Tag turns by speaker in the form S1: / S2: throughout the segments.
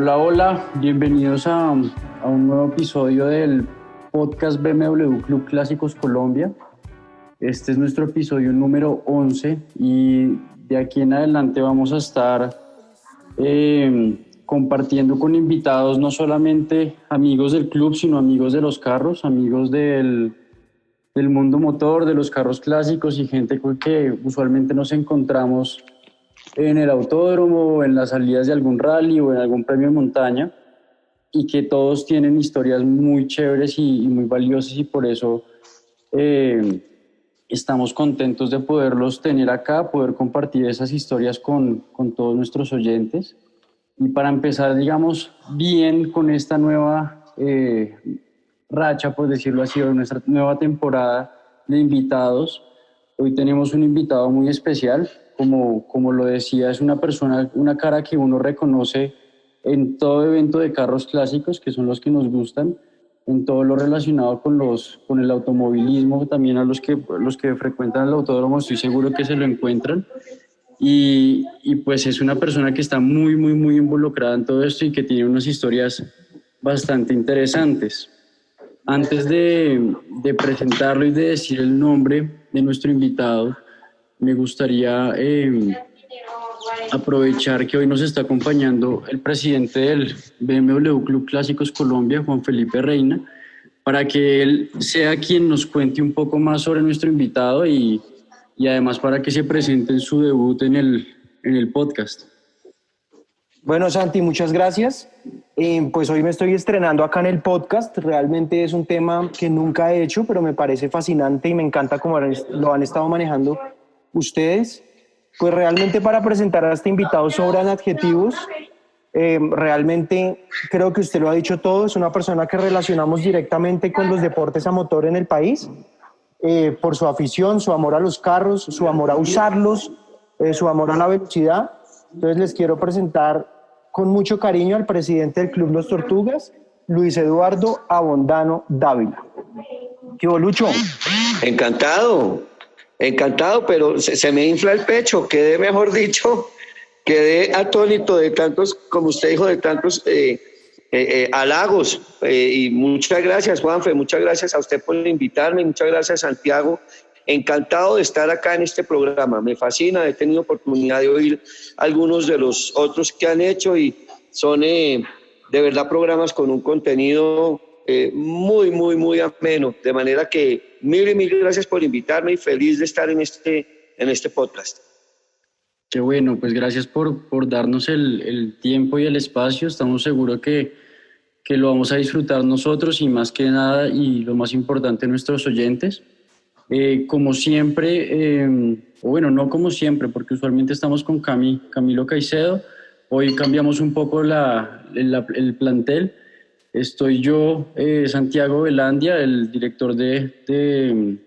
S1: Hola, hola, bienvenidos a un nuevo episodio del podcast BMW Club Clásicos Colombia. Este es nuestro episodio número 11 y de aquí en adelante vamos a estar compartiendo con invitados no solamente amigos del club, sino amigos de los carros, amigos del mundo motor, de los carros clásicos y gente con que usualmente nos encontramos en el autódromo, en las salidas de algún rally o en algún premio de montaña, y que todos tienen historias muy chéveres y muy valiosas, y por eso estamos contentos de poderlos tener acá, poder compartir esas historias con todos nuestros oyentes. Y para empezar, digamos, bien con esta nueva racha, por decirlo así, o nuestra nueva temporada de invitados, hoy tenemos un invitado muy especial. Como lo decía, es una persona, una cara que uno reconoce en todo evento de carros clásicos, que son los que nos gustan, en todo lo relacionado con el automovilismo. También a los que frecuentan el autódromo estoy seguro que se lo encuentran. Y pues es una persona que está muy, muy, muy involucrada en todo esto y que tiene unas historias bastante interesantes. Antes de presentarlo y de decir el nombre de nuestro invitado, me gustaría aprovechar que hoy nos está acompañando el presidente del BMW Club Clásicos Colombia, Juan Felipe Reina, para que él sea quien nos cuente un poco más sobre nuestro invitado y además para que se presente en su debut en el podcast.
S2: Bueno, Santi, muchas gracias. Pues hoy me estoy estrenando acá en el podcast. Realmente es un tema que nunca he hecho, pero me parece fascinante y me encanta cómo lo han estado manejando ustedes. Pues realmente para presentar a este invitado sobran adjetivos. Realmente creo que usted lo ha dicho todo. Es una persona que relacionamos directamente con los deportes a motor en el país, por su afición, su amor a los carros, su amor a usarlos, su amor a la velocidad. Entonces les quiero presentar con mucho cariño al presidente del Club Los Tortugas, Luis Eduardo Abondano Dávila. ¿Qué hubo, Lucho?
S3: Encantado, pero se me infla el pecho, quedé, mejor dicho, quedé atónito de tantos, como usted dijo, de tantos halagos, y muchas gracias, Juanfe, muchas gracias a usted por invitarme, muchas gracias, Santiago. Encantado de estar acá en este programa, me fascina, he tenido oportunidad de oír algunos de los otros que han hecho y son de verdad programas con un contenido muy, muy, muy ameno, de manera que mil gracias por invitarme y feliz de estar en este podcast.
S1: Qué bueno, pues gracias por darnos el tiempo y el espacio. Estamos seguros que lo vamos a disfrutar nosotros y más que nada, y lo más importante, nuestros oyentes. Como siempre, o bueno, no como siempre, porque usualmente estamos con Camilo Caicedo. Hoy cambiamos un poco el plantel. Estoy yo, Santiago Velandia, el director de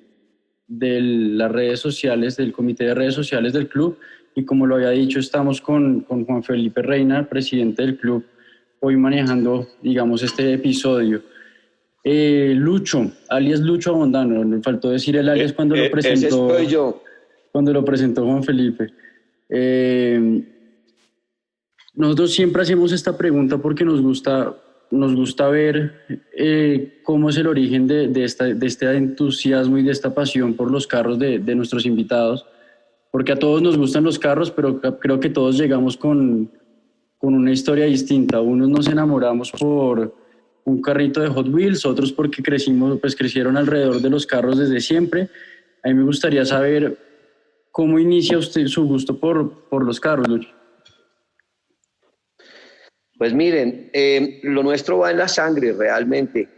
S1: las redes sociales, del comité de redes sociales del club, y como lo había dicho, estamos con Juan Felipe Reina, presidente del club, hoy manejando, digamos, este episodio. Lucho, alias Lucho Abondano, me faltó decir el alias cuando lo presentó.
S3: Ese soy yo.
S1: Cuando lo presentó Juan Felipe. Nosotros siempre hacemos esta pregunta porque nos gusta ver cómo es el origen de este entusiasmo y de esta pasión por los carros de nuestros invitados, porque a todos nos gustan los carros, pero creo que todos llegamos con una historia distinta. Unos nos enamoramos por un carrito de Hot Wheels, otros porque crecieron alrededor de los carros desde siempre. A mí me gustaría saber cómo inicia usted su gusto por los carros, Lucho.
S3: Pues miren, lo nuestro va en la sangre realmente.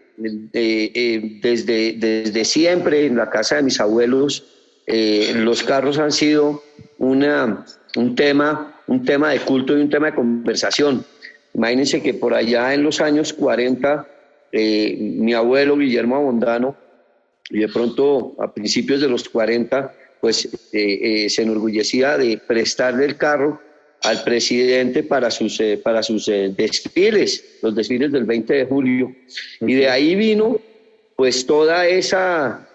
S3: Desde siempre en la casa de mis abuelos, los carros han sido un tema de culto y un tema de conversación. Imagínense que por allá en los años 40, mi abuelo Guillermo Abondano, y de pronto a principios de los 40, pues se enorgullecía de prestarle el carro al presidente para sus desfiles, los desfiles del 20 de julio. Y de ahí vino pues toda esa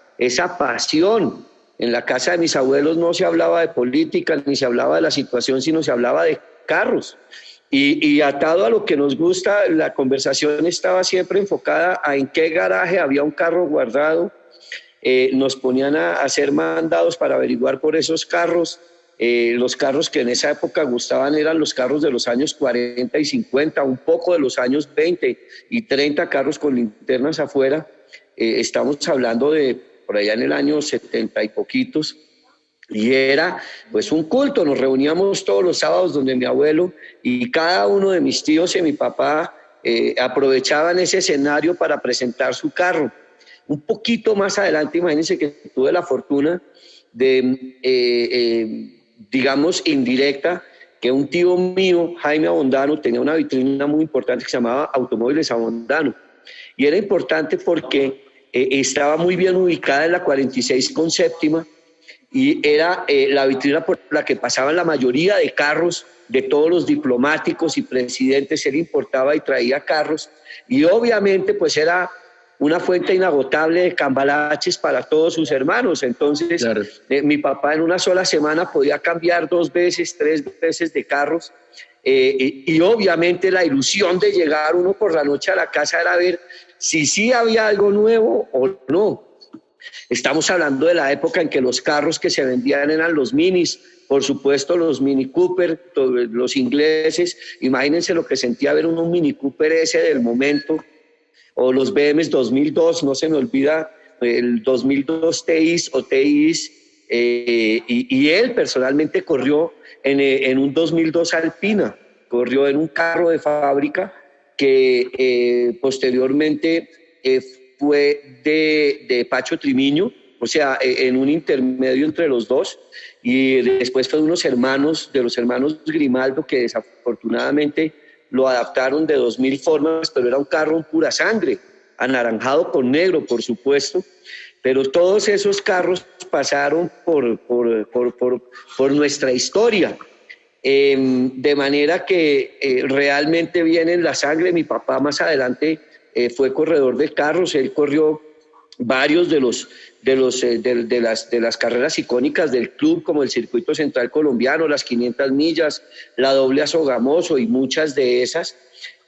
S3: pasión. En la casa de mis abuelos no se hablaba de política, ni se hablaba de la situación, sino se hablaba de carros. Y atado a lo que nos gusta, la conversación estaba siempre enfocada a en qué garaje había un carro guardado. Nos ponían a hacer mandados para averiguar por esos carros. Los carros que en esa época gustaban eran los carros de los años 40 y 50, un poco de los años 20 y 30, carros con linternas afuera. Estamos hablando de por allá en el año 70 y poquitos. Y era pues un culto, nos reuníamos todos los sábados donde mi abuelo y cada uno de mis tíos y mi papá aprovechaban ese escenario para presentar su carro. Un poquito más adelante, imagínense que tuve la fortuna de, digamos, indirecta, que un tío mío, Jaime Abondano, tenía una vitrina muy importante que se llamaba Automóviles Abondano. Y era importante porque estaba muy bien ubicada en la 46 con séptima, y era la vitrina por la que pasaban la mayoría de carros de todos los diplomáticos y presidentes. Él importaba y traía carros, y obviamente pues era una fuente inagotable de cambalaches para todos sus hermanos. Entonces, claro, mi papá en una sola semana podía cambiar 2 veces, 3 veces de carros, y obviamente la ilusión de llegar uno por la noche a la casa era ver si sí había algo nuevo o no. Estamos hablando de la época en que los carros que se vendían eran los minis, por supuesto los Mini Cooper, los ingleses. Imagínense lo que sentía ver un Mini Cooper ese del momento, o los BMWs 2002, no se me olvida, el 2002 TIs o TIs, y él personalmente corrió en un 2002 Alpina, corrió en un carro de fábrica que posteriormente fue de Pacho Trimiño, o sea, en un intermedio entre los dos, y después fue de los hermanos Grimaldo, que desafortunadamente lo adaptaron de 2000 formas, pero era un carro en pura sangre, anaranjado con negro, por supuesto, pero todos esos carros pasaron por nuestra historia, de manera que realmente viene en la sangre. Mi papá más adelante fue corredor de carros, él corrió varios de las carreras icónicas del club, como el Circuito Central Colombiano, las 500 millas, la doble a Sogamoso y muchas de esas.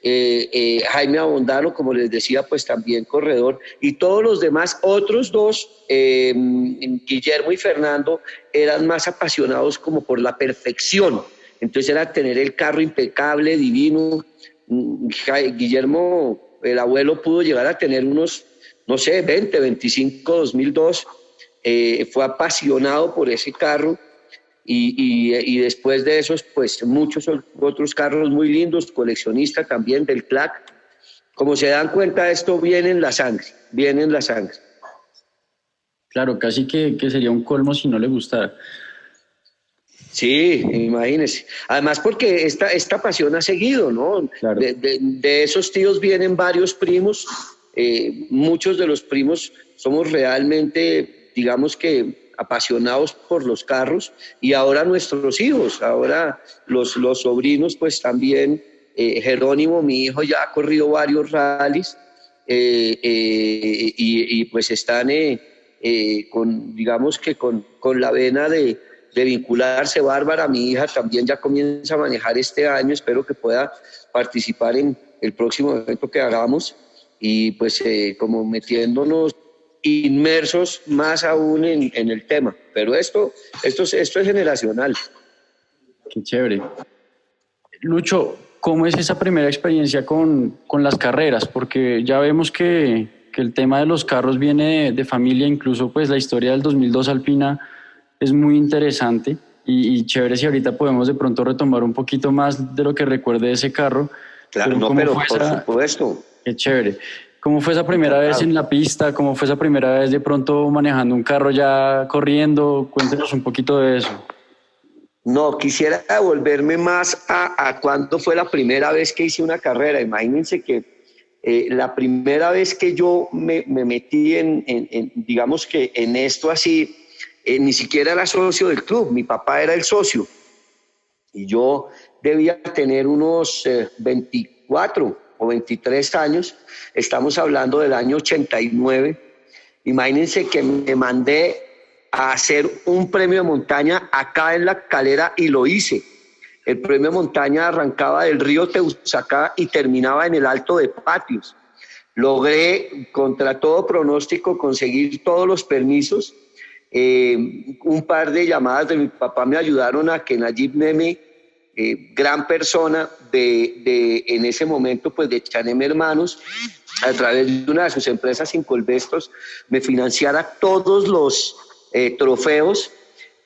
S3: Jaime Abondano, como les decía, pues también corredor, y todos los demás, otros dos, Guillermo y Fernando, eran más apasionados como por la perfección. Entonces era tener el carro impecable, divino. Guillermo, el abuelo, pudo llegar a tener unos, no sé, 20, 25, 2002. Fue apasionado por ese carro, y después de esos, pues muchos otros carros muy lindos, coleccionista también del CLAC. Como se dan cuenta, esto viene en la sangre, viene en la sangre.
S1: Claro, casi que sería un colmo si no le gustara.
S3: Sí, imagínese. Además porque esta pasión ha seguido, ¿no?
S1: Claro.
S3: De esos tíos vienen varios primos. Muchos de los primos somos realmente, digamos que, apasionados por los carros, y ahora nuestros hijos, ahora los sobrinos, pues también. Jerónimo, mi hijo, ya ha corrido varios rallies, y pues están digamos que con la vena de vincularse. Bárbara, mi hija, también ya comienza a manejar este año, espero que pueda participar en el próximo evento que hagamos, y pues como metiéndonos inmersos más aún en el tema. Pero esto es generacional.
S1: Qué chévere. Lucho, ¿cómo es esa primera experiencia con las carreras? Porque ya vemos que el tema de los carros viene de familia, incluso pues la historia del 2002 Alpina es muy interesante, y chévere si ahorita podemos de pronto retomar un poquito más de lo que recuerde de ese carro.
S3: Claro, pero por supuesto.
S1: Qué chévere. ¿Cómo fue esa primera vez en la pista? ¿Cómo fue esa primera vez de pronto manejando un carro ya corriendo? Cuéntenos un poquito de eso.
S3: No, quisiera devolverme más a cuándo fue la primera vez que hice una carrera. Imagínense que la primera vez que yo me metí digamos que en esto así, ni siquiera era socio del club, mi papá era el socio, y yo debía tener unos 24 o 23 años, estamos hablando del año 89. Imagínense que me mandé a hacer un premio de montaña acá en La Calera, y lo hice. El premio montaña arrancaba del río Teusacá y terminaba en el Alto de Patios. Logré, contra todo pronóstico, conseguir todos los permisos. Un par de llamadas de mi papá me ayudaron a que Nayib Meme, gran persona en ese momento pues de Chanem Hermanos, a través de una de sus empresas Incolvestos, me financiara todos los trofeos.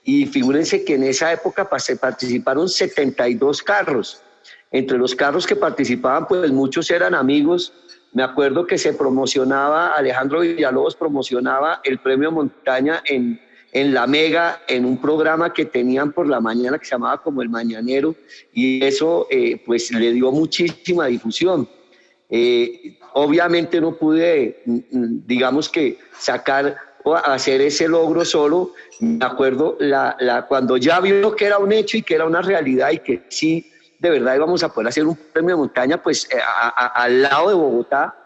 S3: Y figúrense que en esa época participaron 72 carros. Entre los carros que participaban, pues muchos eran amigos. Me acuerdo que se promocionaba, Alejandro Villalobos promocionaba el premio montaña en La Mega, en un programa que tenían por la mañana que se llamaba como El Mañanero, y eso pues le dio muchísima difusión. Obviamente no pude, digamos que sacar o hacer ese logro solo. Me acuerdo cuando ya vio que era un hecho y que era una realidad y que sí, de verdad íbamos a poder hacer un premio de montaña, pues al lado de Bogotá,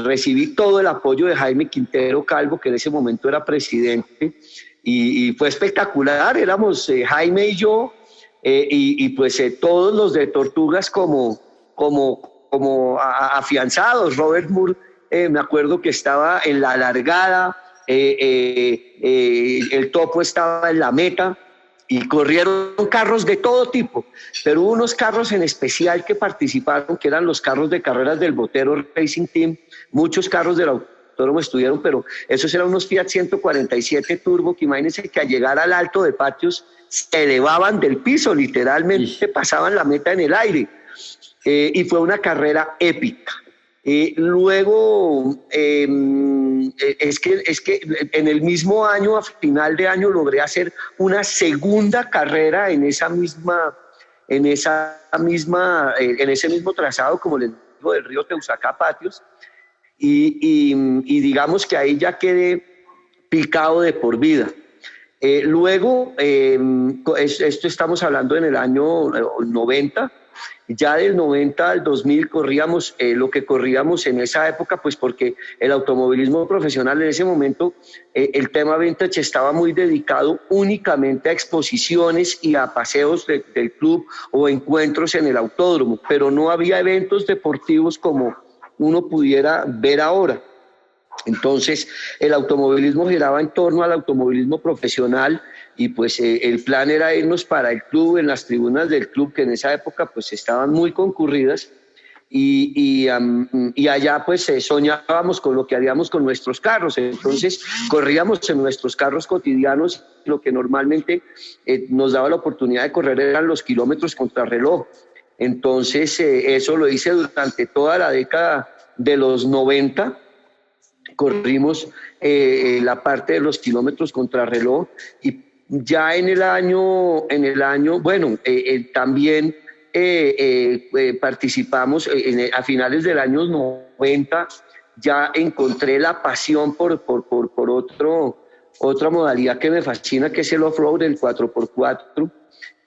S3: recibí todo el apoyo de Jaime Quintero Calvo, que en ese momento era presidente, y fue espectacular. Éramos Jaime y yo, y pues todos los de Tortugas como afianzados. Robert Moore, me acuerdo que estaba en la largada, el Topo estaba en la meta, y corrieron carros de todo tipo, pero hubo unos carros en especial que participaron, que eran los carros de carreras del Botero Racing Team. Muchos carros del autódromo estuvieron, pero esos eran unos Fiat 147 Turbo, que imagínense que al llegar al Alto de Patios se elevaban del piso, literalmente pasaban la meta en el aire, y fue una carrera épica. Luego, es que en el mismo año, a final de año, logré hacer una segunda carrera en ese mismo trazado, como les digo, del río Teusacá Patios, y digamos que ahí ya quedé picado de por vida. Luego, esto estamos hablando en el año 90, ya del 90 al 2000 corríamos lo que corríamos en esa época, pues porque el automovilismo profesional en ese momento, el tema vintage estaba muy dedicado únicamente a exposiciones y a paseos del club o encuentros en el autódromo, pero no había eventos deportivos como uno pudiera ver ahora. Entonces, el automovilismo giraba en torno al automovilismo profesional, y pues el plan era irnos para el club, en las tribunas del club, que en esa época pues estaban muy concurridas, y allá pues soñábamos con lo que haríamos con nuestros carros. Entonces corríamos en nuestros carros cotidianos. Lo que normalmente nos daba la oportunidad de correr eran los kilómetros contrarreloj. Entonces eso lo hice durante toda la década de los 90. Corrimos la parte de los kilómetros contrarreloj, y ya en el año bueno, también participamos a finales del año 90. Ya encontré la pasión por otra modalidad que me fascina, que es el off-road, el 4x4,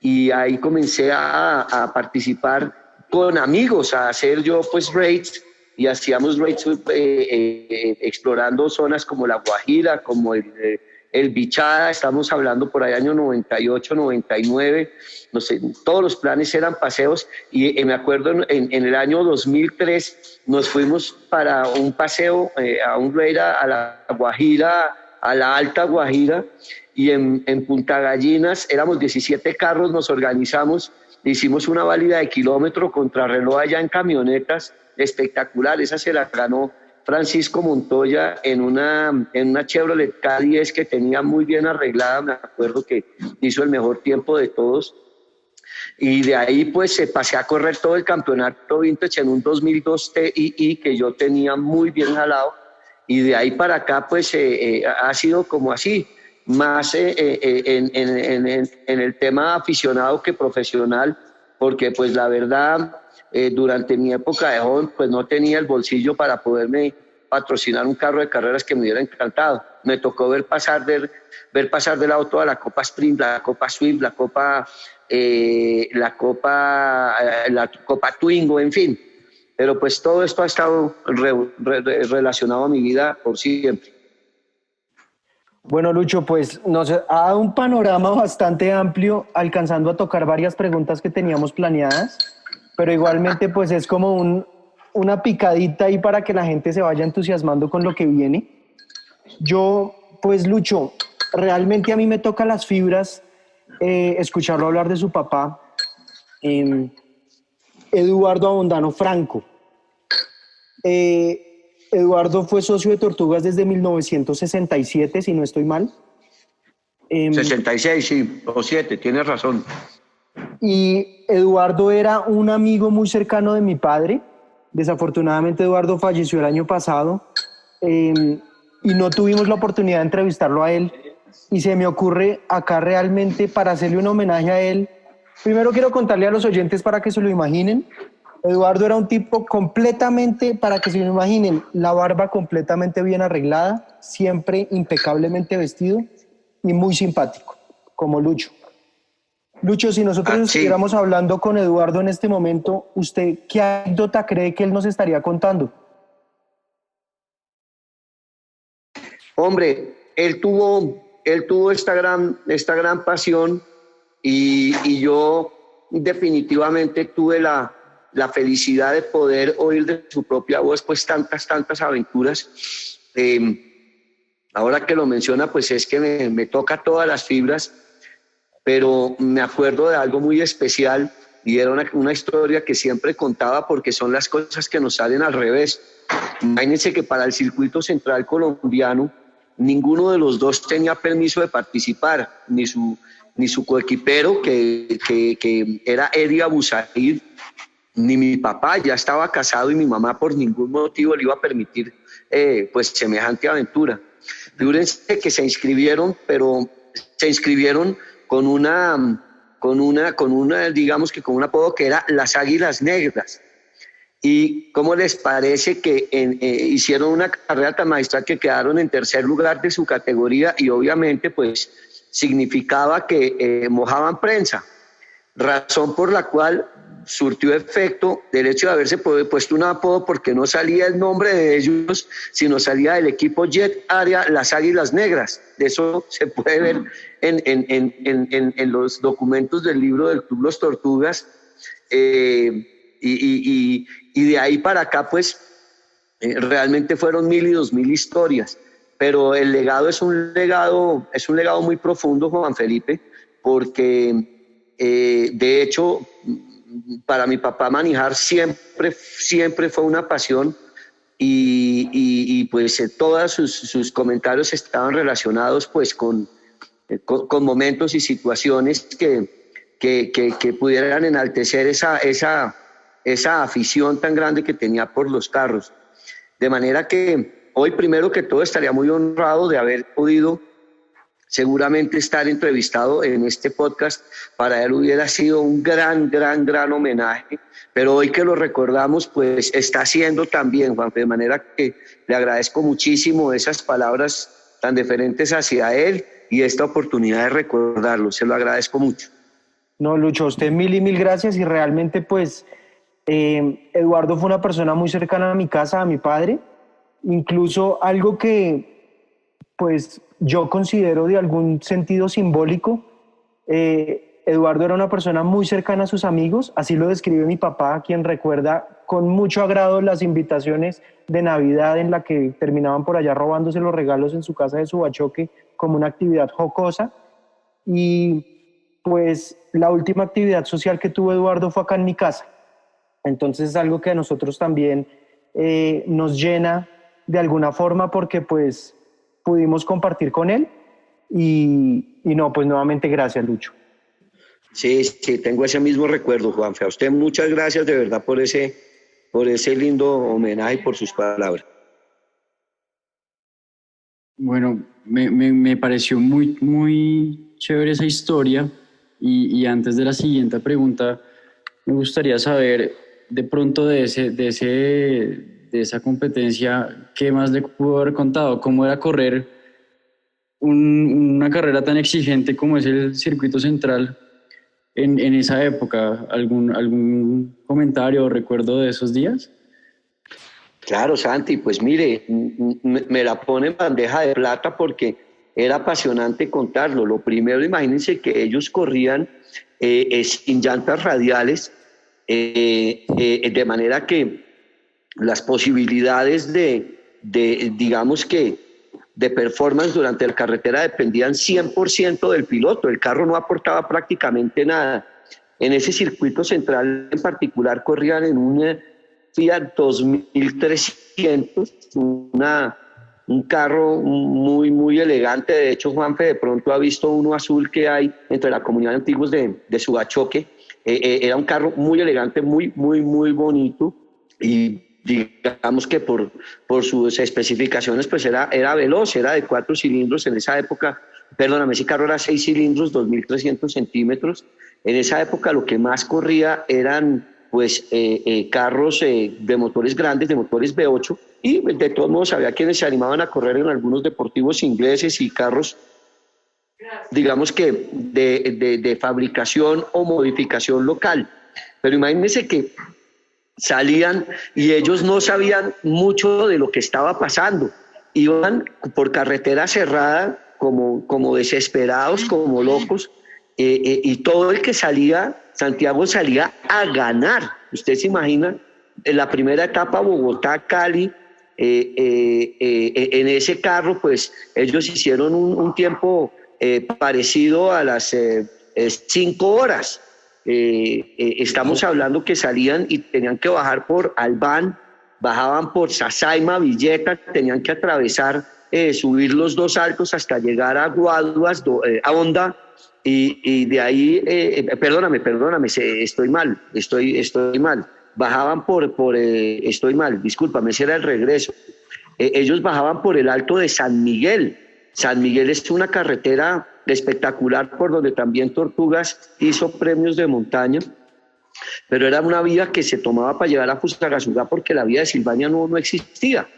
S3: y ahí comencé a participar con amigos, a hacer yo pues raids, y hacíamos raids explorando zonas como La Guajira, como el Bichada. Estamos hablando por ahí año 98, 99, no sé, todos los planes eran paseos, y me acuerdo en el año 2003 nos fuimos para un paseo, a un raid a La Guajira, a la Alta Guajira, y en Punta Gallinas éramos 17 carros, nos organizamos, hicimos una válida de kilómetro contrarreloj allá en camionetas, espectacular. Esa se la ganó Francisco Montoya en una Chevrolet K10 que tenía muy bien arreglada. Me acuerdo que hizo el mejor tiempo de todos, y de ahí pues pasé a correr todo el campeonato vintage en un 2002 TII que yo tenía muy bien jalado, y de ahí para acá pues ha sido como así, más en el tema aficionado que profesional, porque pues la verdad durante mi época de joven pues no tenía el bolsillo para poderme patrocinar un carro de carreras que me hubiera encantado. Me tocó ver pasar del lado toda la Copa Sprint, la Copa Swift, la Copa Twingo, en fin. Pero pues todo esto ha estado relacionado a mi vida por siempre.
S2: Bueno, Lucho, pues nos ha dado un panorama bastante amplio, alcanzando a tocar varias preguntas que teníamos planeadas, pero igualmente pues es como una picadita ahí para que la gente se vaya entusiasmando con lo que viene. Yo, pues Lucho, realmente a mí me toca las fibras escucharlo hablar de su papá, Eduardo Abondano Franco. Eduardo fue socio de Tortugas desde 1967, si no estoy mal.
S3: 66, sí, o 7, tienes razón.
S2: Y Eduardo era un amigo muy cercano de mi padre. Desafortunadamente Eduardo falleció el año pasado y no tuvimos la oportunidad de entrevistarlo a él. Y se me ocurre acá realmente para hacerle un homenaje a él. Primero quiero contarle a los oyentes para que se lo imaginen. Eduardo era un tipo completamente, para que se lo imaginen, la barba completamente bien arreglada, siempre impecablemente vestido y muy simpático, como Lucho. Lucho, si nosotros estuviéramos hablando con Eduardo en este momento, ¿usted qué anécdota cree que él nos estaría contando?
S3: Hombre, él tuvo esta gran pasión y yo definitivamente tuve la felicidad de poder oír de su propia voz pues tantas aventuras. Ahora que lo menciona, pues es que me toca todas las fibras, pero me acuerdo de algo muy especial y era una historia que siempre contaba porque son las cosas que nos salen al revés. Imagínense que para el circuito central colombiano ninguno de los dos tenía permiso de participar, ni su coequipero que era Eddie Abusaid, ni mi papá. Ya estaba casado y mi mamá por ningún motivo le iba a permitir pues semejante aventura. Fíjense que se inscribieron, pero se inscribieron con digamos que con un apodo que era las Águilas Negras. ¿Y cómo les parece que hicieron una carrera tan magistral que quedaron en tercer lugar de su categoría y obviamente pues significaba que mojaban prensa? Razón por la cual surtió efecto el hecho de haberse puesto un apodo porque no salía el nombre de ellos, sino salía del equipo Jet Área Las Águilas Negras. De eso se puede ver en los documentos del libro del Club Los Tortugas. Y de ahí para acá, pues, realmente fueron 1000 y 2000 historias. Pero el legado es un legado muy profundo, Juan Felipe, porque de hecho, para mi papá manejar siempre fue una pasión y pues todos sus comentarios estaban relacionados pues con momentos y situaciones que pudieran enaltecer esa afición tan grande que tenía por los carros. De manera que hoy, primero que todo, estaría muy honrado de haber podido seguramente estar entrevistado en este podcast. Para él hubiera sido un gran homenaje, pero hoy que lo recordamos, pues está haciendo también, Juan, de manera que le agradezco muchísimo esas palabras tan deferentes hacia él y esta oportunidad de recordarlo, se lo agradezco mucho.
S2: No, Lucho, a usted mil y mil gracias y realmente pues Eduardo fue una persona muy cercana a mi casa, a mi padre, incluso algo que pues yo considero de algún sentido simbólico. Eduardo era una persona muy cercana a sus amigos, así lo describe mi papá, quien recuerda con mucho agrado las invitaciones de Navidad en la que terminaban por allá robándose los regalos en su casa de Subachoque como una actividad jocosa. Y pues la última actividad social que tuvo Eduardo fue acá en mi casa. Entonces es algo que a nosotros también nos llena de alguna forma porque pues pudimos compartir con él y no, pues nuevamente gracias, Lucho.
S3: Sí, tengo ese mismo recuerdo, Juanfe. A usted muchas gracias de verdad por ese lindo homenaje y por sus palabras.
S1: Bueno, me pareció muy chévere esa historia y antes de la siguiente pregunta me gustaría saber de pronto de esa competencia, ¿qué más le pudo haber contado? ¿Cómo era correr una carrera tan exigente como es el circuito central en esa época? ¿Algún comentario o recuerdo de esos días?
S3: Claro, Santi, pues mire, me la pone en bandeja de plata porque era apasionante contarlo. Lo primero, imagínense que ellos corrían sin llantas radiales, de manera que las posibilidades digamos que, de performance durante la carretera dependían 100% del piloto. El carro no aportaba prácticamente nada. En ese circuito central en particular corrían en un Fiat 2300, un carro muy, muy elegante. De hecho, Juanfe de pronto ha visto uno azul que hay entre la comunidad de antiguos de Subachoque. Era un carro muy elegante, muy, muy, muy bonito, y digamos que por sus especificaciones pues era veloz, era de 4 cilindros en esa época. Perdóname, ese carro era 6 cilindros, 2.300 centímetros. En esa época lo que más corría eran pues carros de motores grandes, de motores V8, y de todos modos había quienes se animaban a correr en algunos deportivos ingleses y carros, digamos que de fabricación o modificación local. Pero imagínense que salían y ellos no sabían mucho de lo que estaba pasando. Iban por carretera cerrada como desesperados, como locos, y todo el que salía, Santiago salía a ganar. Usted se imagina, en la primera etapa Bogotá-Cali, en ese carro, pues ellos hicieron un tiempo parecido a las 5 horas. Estamos hablando que salían y tenían que bajar por Albán, bajaban por Sasaima, Villeta, tenían que atravesar, subir los 2 altos hasta llegar a Guaduas, a Honda, y de ahí, perdóname, estoy mal, bajaban estoy mal, discúlpame, ese era el regreso. Ellos bajaban por el Alto de San Miguel. San Miguel es una carretera espectacular por donde también Tortugas hizo premios de montaña, pero era una vía que se tomaba para llegar a Fusagasugá porque la vía de Silvania no existía.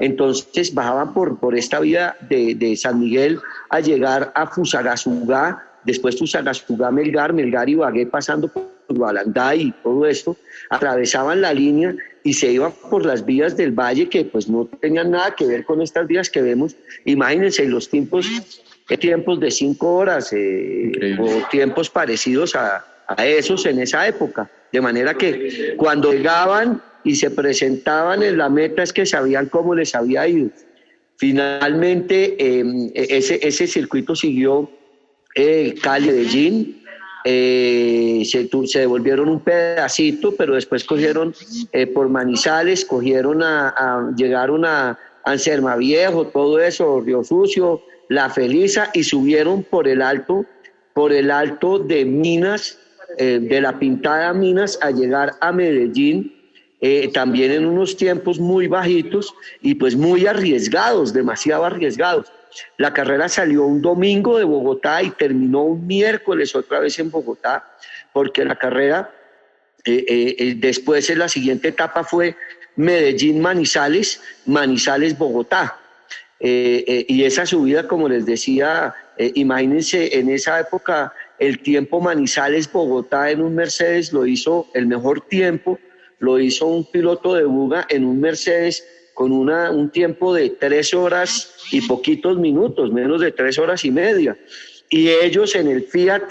S3: Entonces bajaban por esta vía de San Miguel a llegar a Fusagasugá, después Fusagasugá, Melgar, Ibagué, pasando por Gualandá y todo esto, atravesaban la línea y se iban por las vías del valle que pues no tenían nada que ver con estas vías que vemos. Imagínense los tiempos de 5 horas o tiempos parecidos a esos en esa época, de manera que cuando llegaban y se presentaban en la meta es que sabían cómo les había ido. Finalmente ese circuito siguió Cali-Medellín, se devolvieron un pedacito, pero después cogieron por Manizales, llegaron a Anserma Viejo, todo eso, Río Sucio, La Feliza, y subieron por el alto de Minas, de la Pintada Minas, a llegar a Medellín, también en unos tiempos muy bajitos y pues muy arriesgados, demasiado arriesgados. La carrera salió un domingo de Bogotá y terminó un miércoles otra vez en Bogotá, porque la carrera después en la siguiente etapa fue Medellín-Manizales, Manizales-Bogotá. Y esa subida, como les decía, imagínense en esa época el tiempo Manizales-Bogotá en un Mercedes lo hizo, el mejor tiempo lo hizo un piloto de Buga en un Mercedes con un tiempo de 3 horas y poquitos minutos, menos de 3 horas y media. Y ellos en el Fiat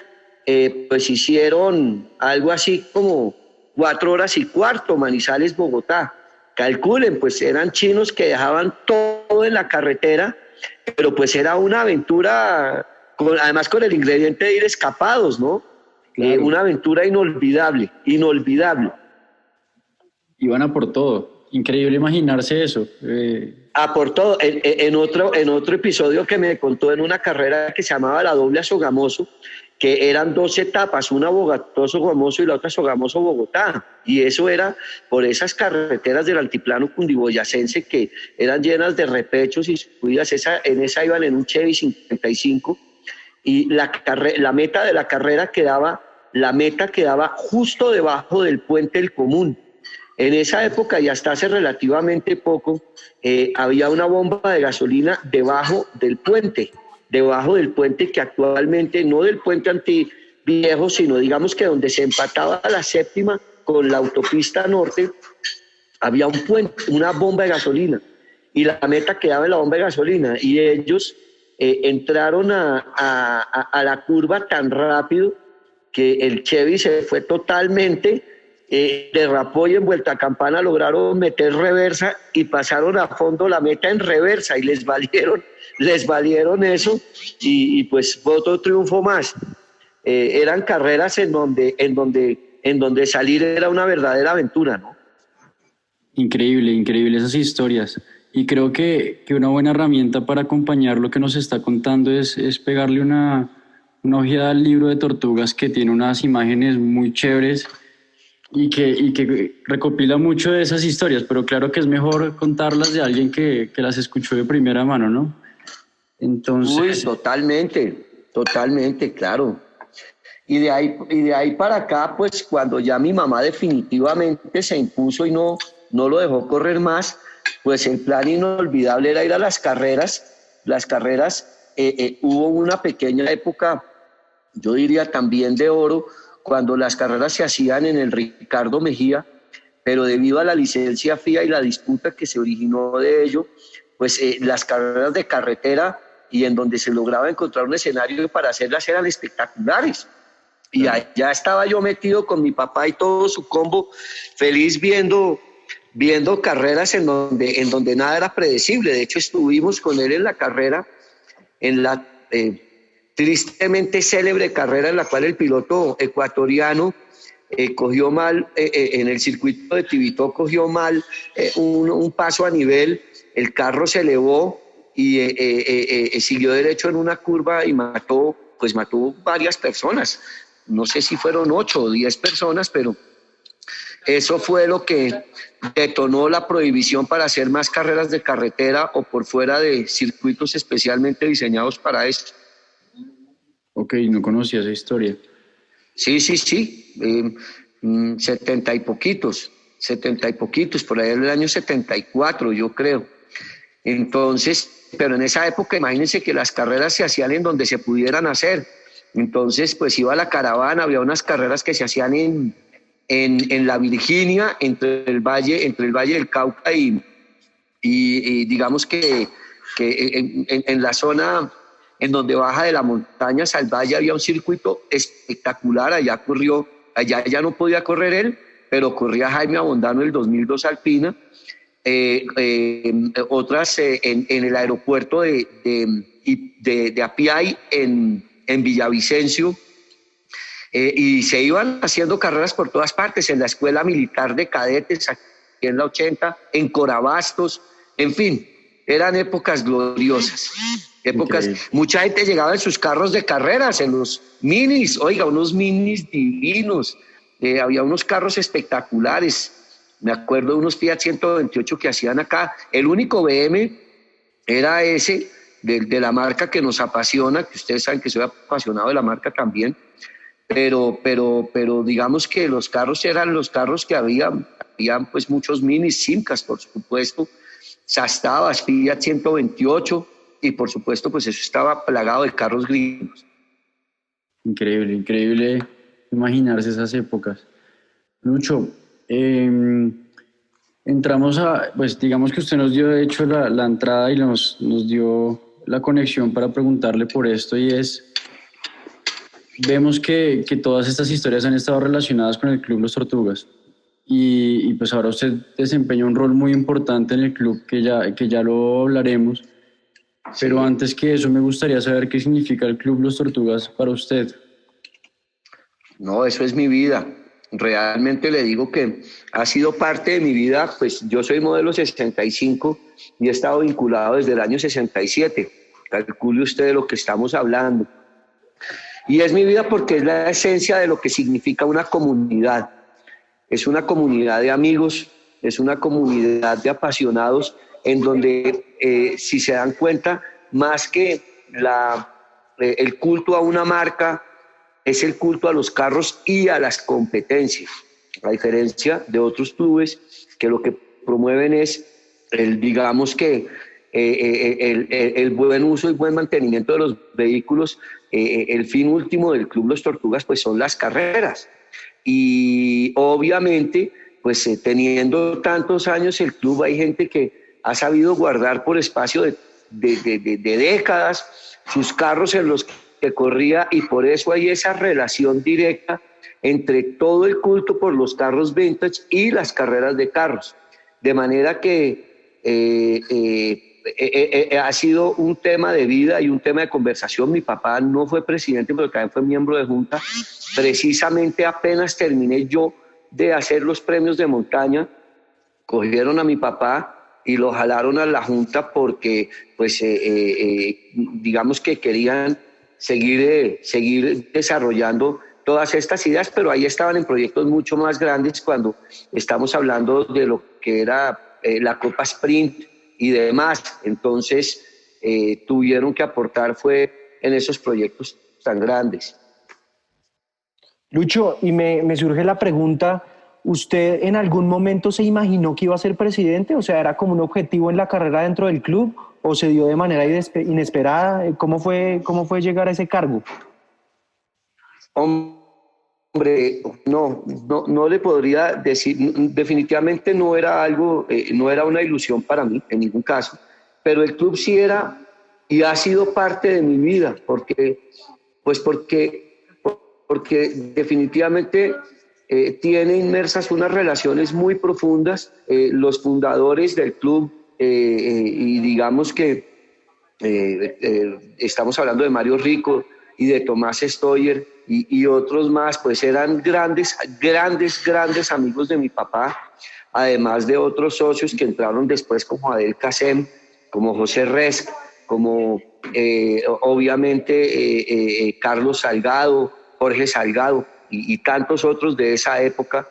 S3: pues hicieron algo así como 4 horas y cuarto, Manizales-Bogotá. Calculen, pues eran chinos que dejaban todo en la carretera, pero pues era una aventura, además con el ingrediente de ir escapados, ¿no? Claro. Una aventura inolvidable.
S1: Iban a por todo. Increíble imaginarse eso.
S3: A por todo. En otro episodio que me contó en una carrera que se llamaba la doble a Sogamoso, que eran 2 etapas, una Bogotá-Sogamoso y la otra Sogamoso-Bogotá. Y eso era por esas carreteras del altiplano cundiboyacense que eran llenas de repechos y subidas. En esa iban en un Chevy 55 y la meta de la carrera quedaba justo debajo del puente del Común. En esa época y hasta hace relativamente poco había una bomba de gasolina debajo del puente que actualmente, no del puente antiviejo, sino digamos que donde se empataba la séptima con la autopista norte, había una bomba de gasolina y la meta quedaba en la bomba de gasolina y ellos entraron a la curva tan rápido que el Chevy se fue totalmente, derrapó y en vuelta a campana lograron meter reversa y pasaron a fondo la meta en reversa y les valieron eso y pues fue otro triunfo más. Eran carreras en donde salir era una verdadera aventura, ¿no?
S1: Increíble, increíble esas historias. Y creo que una buena herramienta para acompañar lo que nos está contando es pegarle una ojeada al libro de Tortugas, que tiene unas imágenes muy chéveres y que recopila mucho de esas historias, pero claro que es mejor contarlas de alguien que las escuchó de primera mano, ¿no? Entonces...
S3: Uy, totalmente, claro. Y de ahí para acá, pues cuando ya mi mamá definitivamente se impuso y no lo dejó correr más, pues el plan inolvidable era ir a las carreras. Las carreras, hubo una pequeña época, yo diría también de oro, cuando las carreras se hacían en el Ricardo Mejía, pero debido a la licencia FIA y la disputa que se originó de ello, pues las carreras de carretera y en donde se lograba encontrar un escenario para hacerlas eran espectaculares. Y allá estaba yo metido con mi papá y todo su combo, feliz viendo carreras en donde nada era predecible. De hecho, estuvimos con él en la carrera, en la tristemente célebre carrera en la cual el piloto ecuatoriano cogió mal, en el circuito de Tibitó cogió mal un paso a nivel, el carro se elevó y siguió derecho en una curva y mató varias personas. No sé si fueron 8 o 10 personas, pero eso fue lo que detonó la prohibición para hacer más carreras de carretera o por fuera de circuitos especialmente diseñados para eso.
S1: Ok, no conocía esa historia.
S3: Sí, 70 y poquitos, por ahí en el año 74, yo creo. Entonces, pero en esa época, imagínense que las carreras se hacían en donde se pudieran hacer. Entonces, pues iba la caravana, había unas carreras que se hacían en la Virginia, entre el Valle del Cauca y digamos que en la zona en donde baja de la montaña al valle había un circuito espectacular. Allá ya no podía correr él, pero corría Jaime Abondano el 2002 Alpina. Otras en el aeropuerto de Apiay en Villavicencio, y se iban haciendo carreras por todas partes, en la Escuela Militar de Cadetes, aquí en la 80, en Corabastos, en fin, eran épocas gloriosas. Mucha gente llegaba en sus carros de carreras, en los minis, oiga, unos minis divinos, había unos carros espectaculares. Me acuerdo de unos Fiat 128 que hacían acá. El único BM era ese, de la marca que nos apasiona, que ustedes saben que soy apasionado de la marca también, pero digamos que los carros eran los carros que habían pues muchos minis, Simcas, por supuesto, Sastavas, Fiat 128, y por supuesto pues eso estaba plagado de carros gringos.
S1: Increíble imaginarse esas épocas. Lucho, entramos pues digamos que usted nos dio de hecho la entrada y nos dio la conexión para preguntarle por esto, y vemos que todas estas historias han estado relacionadas con el Club Los Tortugas, y pues ahora usted desempeña un rol muy importante en el club, que ya lo hablaremos, pero antes que eso me gustaría saber qué significa el Club Los Tortugas para usted.
S3: No, eso es mi vida. Realmente le digo que ha sido parte de mi vida. Pues yo soy modelo 65 y he estado vinculado desde el año 67. Calcule usted de lo que estamos hablando. Y es mi vida porque es la esencia de lo que significa una comunidad. Es una comunidad de amigos, es una comunidad de apasionados, en donde, si se dan cuenta, más que el culto a una marca, es el culto a los carros y a las competencias, a diferencia de otros clubes que lo que promueven es el buen uso y buen mantenimiento de los vehículos. El fin último del Club Los Tortugas pues son las carreras, y obviamente pues teniendo tantos años el club, hay gente que ha sabido guardar por espacio de décadas, sus carros en los que corría, y por eso hay esa relación directa entre todo el culto por los carros vintage y las carreras de carros. De manera que ha sido un tema de vida y un tema de conversación. Mi papá no fue presidente, pero también fue miembro de junta. Precisamente apenas terminé yo de hacer los premios de montaña, cogieron a mi papá y lo jalaron a la junta porque, pues, digamos que querían seguir desarrollando todas estas ideas, pero ahí estaban en proyectos mucho más grandes cuando estamos hablando de lo que era la Copa Sprint y demás. Entonces, tuvieron que aportar fue en esos proyectos tan grandes.
S2: Lucho, y me surge la pregunta, ¿usted en algún momento se imaginó que iba a ser presidente? O sea, ¿era como un objetivo en la carrera dentro del club o se dio de manera inesperada? ¿Cómo fue llegar a ese cargo?
S3: Hombre, no le podría decir, definitivamente no era algo, no era una ilusión para mí, en ningún caso, pero el club sí era y ha sido parte de mi vida, porque definitivamente tiene inmersas unas relaciones muy profundas. Los fundadores del club, y digamos que estamos hablando de Mario Rico y de Tomás Stoyer y otros más, pues eran grandes amigos de mi papá, además de otros socios que entraron después como Adel Casem, como José Resc, como obviamente Carlos Salgado, Jorge Salgado y tantos otros de esa época,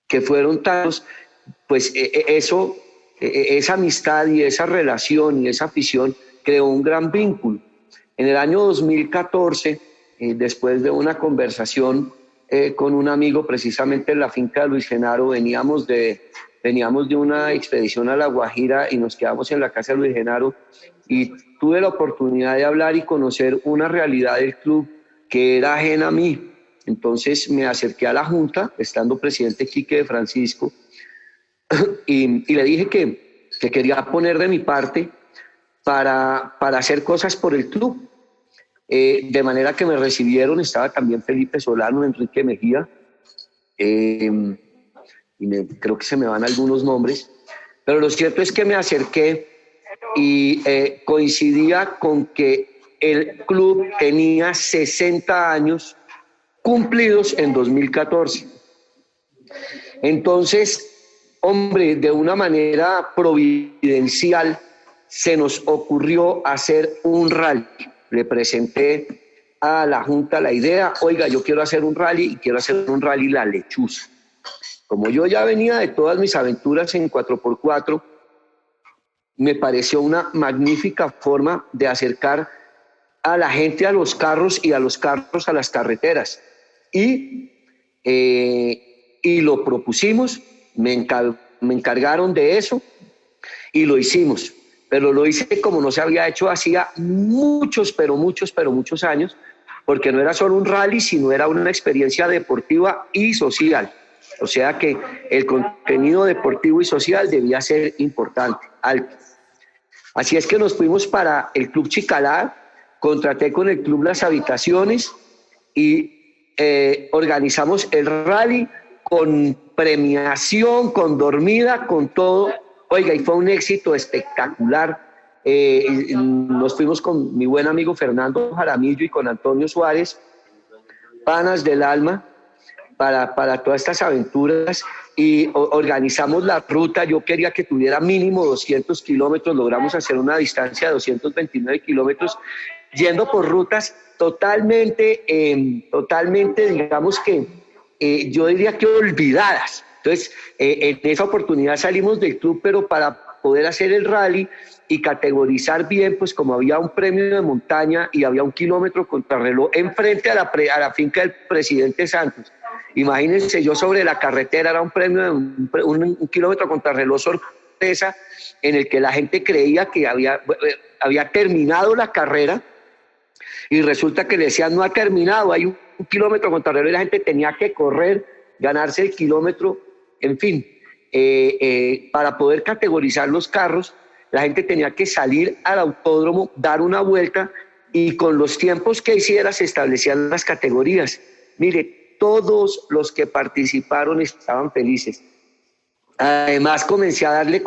S3: que fueron tantos, pues esa amistad y esa relación y esa afición creó un gran vínculo. En el año 2014, después de una conversación con un amigo precisamente en la finca de Luis Genaro, veníamos de una expedición a La Guajira y nos quedamos en la casa de Luis Genaro, y tuve la oportunidad de hablar y conocer una realidad del club que era ajena a mí. Entonces me acerqué a la junta, estando presidente Quique de Francisco, y le dije que quería poner de mi parte para hacer cosas por el club. De manera que me recibieron, estaba también Felipe Solano, Enrique Mejía, y creo que se me van algunos nombres, pero lo cierto es que me acerqué y coincidía con que el club tenía 60 años cumplidos en 2014. Entonces, hombre, de una manera providencial se nos ocurrió hacer un rally. Le presenté a la junta la idea: oiga, yo quiero hacer un rally y quiero hacer un rally La Lechuza. Como yo ya venía de todas mis aventuras en 4x4, me pareció una magnífica forma de acercar a la gente a los carros y a los carros a las carreteras. Y lo propusimos, me encargaron de eso y lo hicimos. Pero lo hice como no se había hecho hacía muchos años, porque no era solo un rally, sino era una experiencia deportiva y social. O sea que el contenido deportivo y social debía ser importante, alto. Así es que nos fuimos para el Club Chicalá, contraté con el Club Las Habitaciones y organizamos el rally con premiación, con dormida, con todo. Oiga, y fue un éxito espectacular. Nos fuimos con mi buen amigo Fernando Jaramillo y con Antonio Suárez, panas del alma, para todas estas aventuras, y organizamos la ruta. Yo quería que tuviera mínimo 200 kilómetros, logramos hacer una distancia de 229 kilómetros, yendo por rutas totalmente, digamos que, yo diría que olvidadas. Entonces, en esa oportunidad salimos del club, pero para poder hacer el rally y categorizar bien, pues como había un premio de montaña y había un kilómetro contrarreloj enfrente a la finca del presidente Santos. Imagínense, yo sobre la carretera, era un premio de un kilómetro contrarreloj sorpresa, en el que la gente creía que había terminado la carrera, y resulta que le decían: no ha terminado, hay un kilómetro contrarreloj, y la gente tenía que correr, ganarse el kilómetro, en fin. para poder categorizar los carros, la gente tenía que salir al autódromo, dar una vuelta y con los tiempos que hiciera se establecían las categorías. Mire, todos los que participaron estaban felices. Además comencé a darle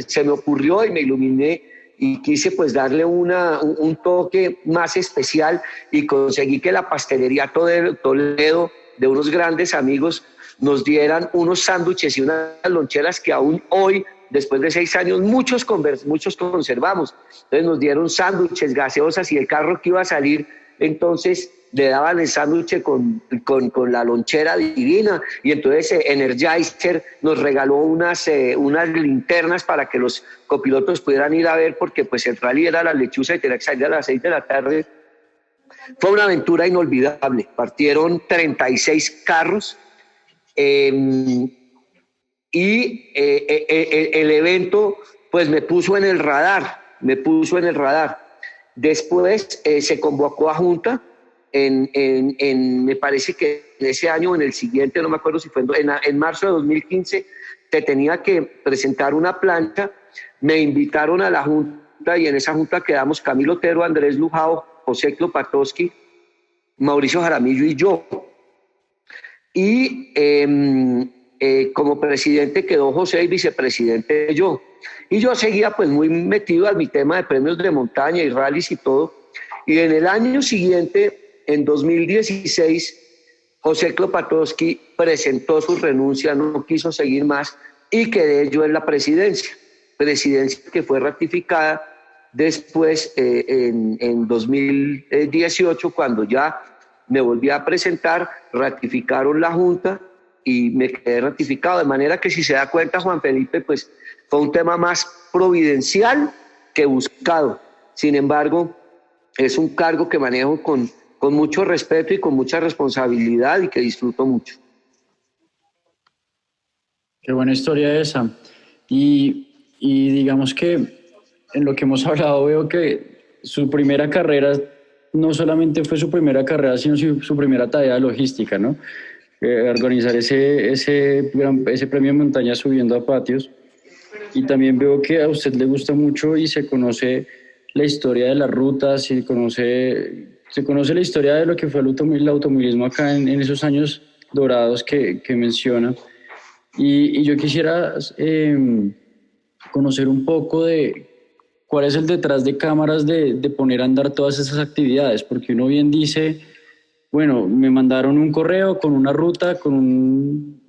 S3: se me ocurrió y me iluminé y quise pues darle un toque más especial y conseguí que la pastelería Toledo de unos grandes amigos nos dieran unos sándwiches y unas loncheras que aún hoy, después de 6 años, muchos conservamos. Entonces nos dieron sándwiches, gaseosas y el carro que iba a salir, entonces le daban el sándwich con la lonchera divina y entonces Energizer nos regaló unas linternas para que los copilotos pudieran ir a ver porque pues el rally era la lechuza y tenía que salir a las 6 de la tarde. Fue una aventura inolvidable, partieron 36 carros y el evento pues me puso en el radar. Después se convocó a junta me parece que en ese año o en el siguiente, no me acuerdo si fue en marzo de 2015, te tenía que presentar una plancha, me invitaron a la junta y en esa junta quedamos Camilo Otero, Andrés Lujao, José Klopatowski, Mauricio Jaramillo y yo. Y como presidente quedó José y vicepresidente yo. Y yo seguía pues muy metido a mi tema de premios de montaña y rallies y todo. Y en el año siguiente, en 2016, José Klopatowski presentó su renuncia, no quiso seguir más y quedé yo en la presidencia que fue ratificada después en 2018, cuando ya me volví a presentar, ratificaron la Junta y me quedé ratificado, de manera que si se da cuenta Juan Felipe, pues fue un tema más providencial que buscado. Sin embargo, es un cargo que manejo con mucho respeto y con mucha responsabilidad y que disfruto mucho.
S1: Qué buena historia esa. Y digamos que en lo que hemos hablado veo que su primera carrera no solamente fue su primera carrera, sino su primera tarea de logística, ¿no? Organizar ese premio de montaña subiendo a patios. Y también veo que a usted le gusta mucho y se conoce la historia de las rutas, se conoce la historia de lo que fue el automovilismo acá en esos años dorados que menciona. Y yo quisiera conocer un poco de cuál es el detrás de cámaras de poner a andar todas esas actividades, porque uno bien dice, bueno, me mandaron un correo con una ruta, con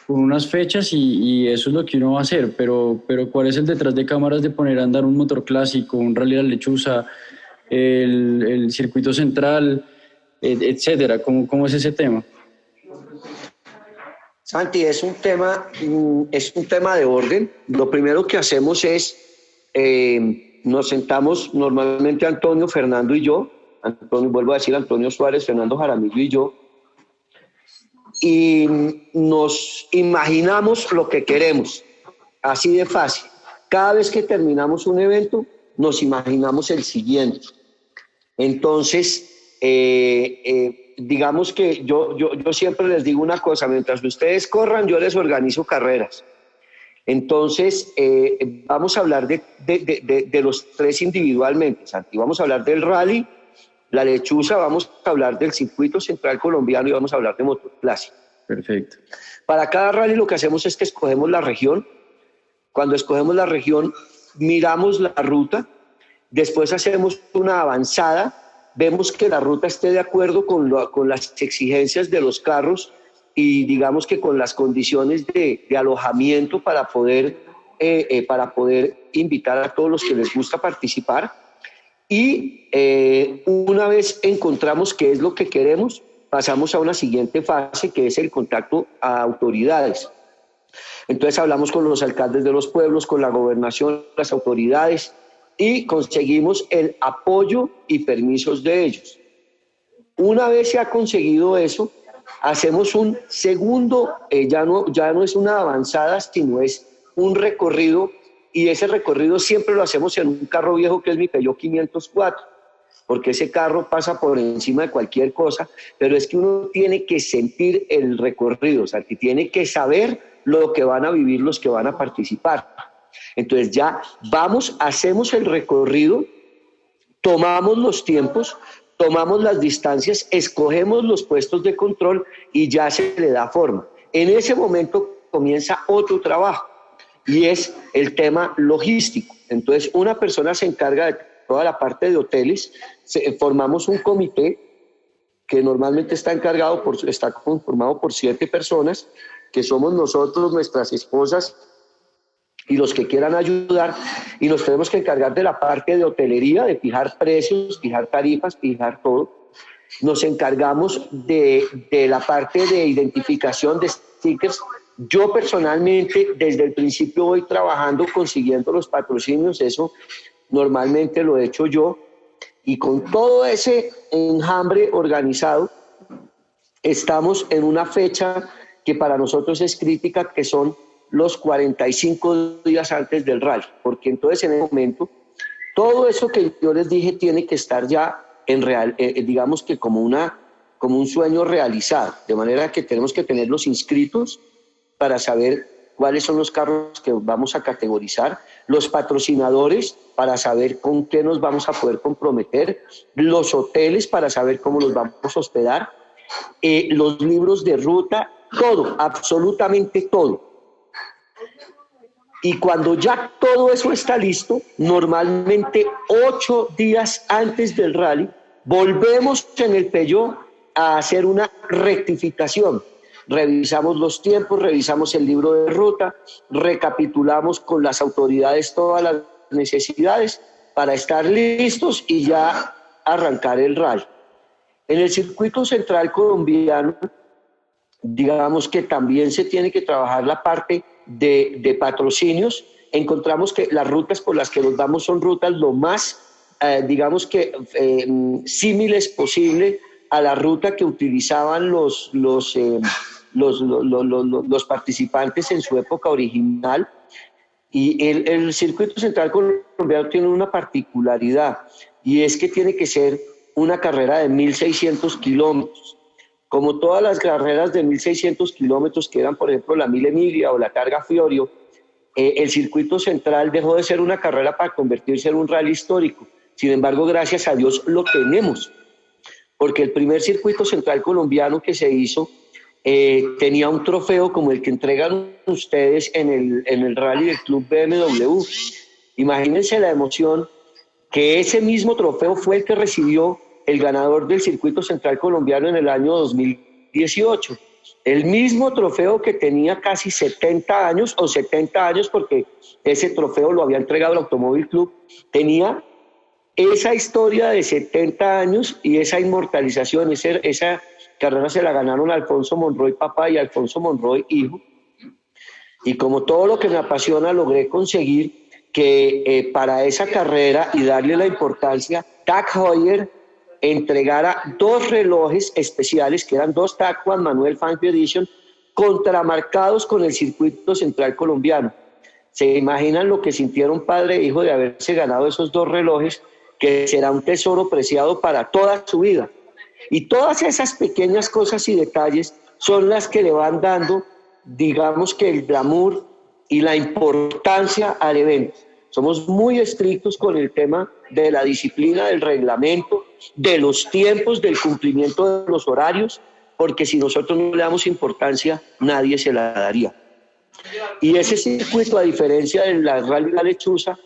S1: unas fechas y eso es lo que uno va a hacer, pero ¿cuál es el detrás de cámaras de poner a andar un motor clásico, un rally de la lechuza, el circuito central, etcétera? ¿Cómo es ese tema?
S3: Santi, es un tema de orden. Lo primero que hacemos es, nos sentamos normalmente Antonio, Fernando y yo, vuelvo a decir Antonio Suárez, Fernando Jaramillo y yo, y nos imaginamos lo que queremos, así de fácil. Cada vez que terminamos un evento, nos imaginamos el siguiente. Entonces, digamos que yo siempre les digo una cosa, mientras ustedes corran, yo les organizo carreras. Entonces, vamos a hablar de los tres individualmente, Santi. Vamos a hablar del rally, la lechuza, vamos a hablar del circuito central colombiano y vamos a hablar de motor clásico.
S1: Perfecto.
S3: Para cada rally lo que hacemos es que escogemos la región. Cuando escogemos la región, miramos la ruta, después hacemos una avanzada, vemos que la ruta esté de acuerdo con las exigencias de los carros y digamos que con las condiciones de alojamiento para poder invitar a todos los que les gusta participar. Y una vez encontramos qué es lo que queremos, pasamos a una siguiente fase que es el contacto a autoridades. Entonces hablamos con los alcaldes de los pueblos, con la gobernación, las autoridades y conseguimos el apoyo y permisos de ellos. Una vez se ha conseguido eso, hacemos un segundo, ya no es una avanzada, sino es un recorrido. Y ese recorrido siempre lo hacemos en un carro viejo que es mi Peugeot 504, porque ese carro pasa por encima de cualquier cosa, pero es que uno tiene que sentir el recorrido, o sea, que tiene que saber lo que van a vivir los que van a participar. Entonces ya vamos, hacemos el recorrido, tomamos los tiempos, tomamos las distancias, escogemos los puestos de control y ya se le da forma. En ese momento comienza otro trabajo y es el tema logístico. Entonces una persona se encarga de toda la parte de hoteles, formamos un comité que normalmente está conformado por 7 personas, que somos nosotros, nuestras esposas y los que quieran ayudar, y nos tenemos que encargar de la parte de hotelería, de fijar precios, fijar tarifas, fijar todo. Nos encargamos de la parte de identificación de stickers. Yo personalmente desde el principio voy trabajando consiguiendo los patrocinios, eso normalmente lo he hecho yo, y con todo ese enjambre organizado estamos en una fecha que para nosotros es crítica, que son los 45 días antes del rally, porque entonces en el momento todo eso que yo les dije tiene que estar ya en real, digamos que como un sueño realizado, de manera que tenemos que tenerlos inscritos para saber cuáles son los carros que vamos a categorizar, los patrocinadores para saber con qué nos vamos a poder comprometer, los hoteles para saber cómo los vamos a hospedar, los libros de ruta, todo, absolutamente todo. Y cuando ya todo eso está listo, normalmente 8 días antes del rally, volvemos en el Peugeot a hacer una rectificación. Revisamos los tiempos, revisamos el libro de ruta, recapitulamos con las autoridades todas las necesidades para estar listos y ya arrancar el rally. En el circuito central colombiano, digamos que también se tiene que trabajar la parte de patrocinios. Encontramos que las rutas por las que nos vamos son rutas lo más, digamos que símiles posible a la ruta que utilizaban los participantes en su época original. Y el circuito central colombiano tiene una particularidad, y es que tiene que ser una carrera de 1.600 kilómetros. Como todas las carreras de 1.600 kilómetros, que eran, por ejemplo, la Mille Miglia o la Targa Fiorio, el circuito central dejó de ser una carrera para convertirse en un rally histórico. Sin embargo, gracias a Dios lo tenemos, porque el primer circuito central colombiano que se hizo tenía un trofeo como el que entregan ustedes en el rally del Club BMW. Imagínense la emoción que ese mismo trofeo fue el que recibió el ganador del circuito central colombiano en el año 2018. El mismo trofeo que tenía casi 70 años, o 70 años porque ese trofeo lo había entregado el Automóvil Club, tenía esa historia de 70 años y esa inmortalización. Esa carrera se la ganaron Alfonso Monroy papá y Alfonso Monroy hijo. Y como todo lo que me apasiona, logré conseguir que para esa carrera y darle la importancia, TAG Heuer entregara 2 relojes especiales, que eran 2 TAG Juan Manuel Fangio Edition, contramarcados con el circuito central colombiano. ¿Se imaginan lo que sintieron padre e hijo de haberse ganado esos 2 relojes, que será un tesoro preciado para toda su vida? Y todas esas pequeñas cosas y detalles son las que le van dando, digamos que el glamour y la importancia al evento. Somos muy estrictos con el tema de la disciplina, del reglamento, de los tiempos, del cumplimiento de los horarios, porque si nosotros no le damos importancia, nadie se la daría. Y ese circuito, a diferencia de la Rally La Lechuza,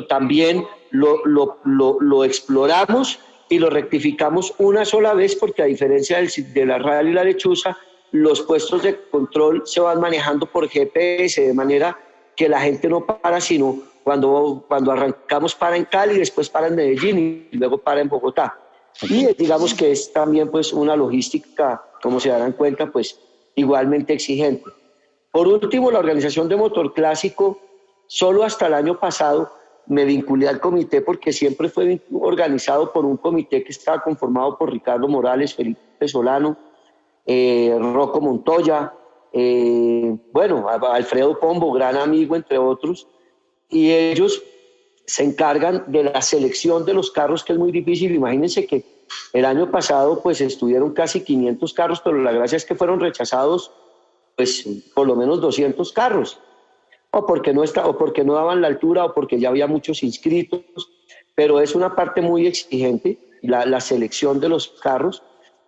S3: también lo exploramos y lo rectificamos una sola vez, porque a diferencia de la Rally La Lechuza, los puestos de control se van manejando por GPS, de manera que la gente no para, sino cuando arrancamos para en Cali, después para en Medellín y luego para en Bogotá. Y digamos que es también pues una logística, como se darán cuenta, pues igualmente exigente. Por último, la organización de Motor Clásico, solo hasta el año pasado me vinculé al comité, porque siempre fue organizado por un comité que estaba conformado por Ricardo Morales, Felipe Solano, Rocco Montoya, Alfredo Pombo, gran amigo, entre otros, y ellos se encargan de la selección de los carros, que es muy difícil. Imagínense que el año pasado pues estuvieron casi 500 carros, pero la gracia es que fueron rechazados pues por lo menos 200 carros, o porque no daban la altura, o porque ya había muchos inscritos, pero es una parte muy exigente, la selección de los carros.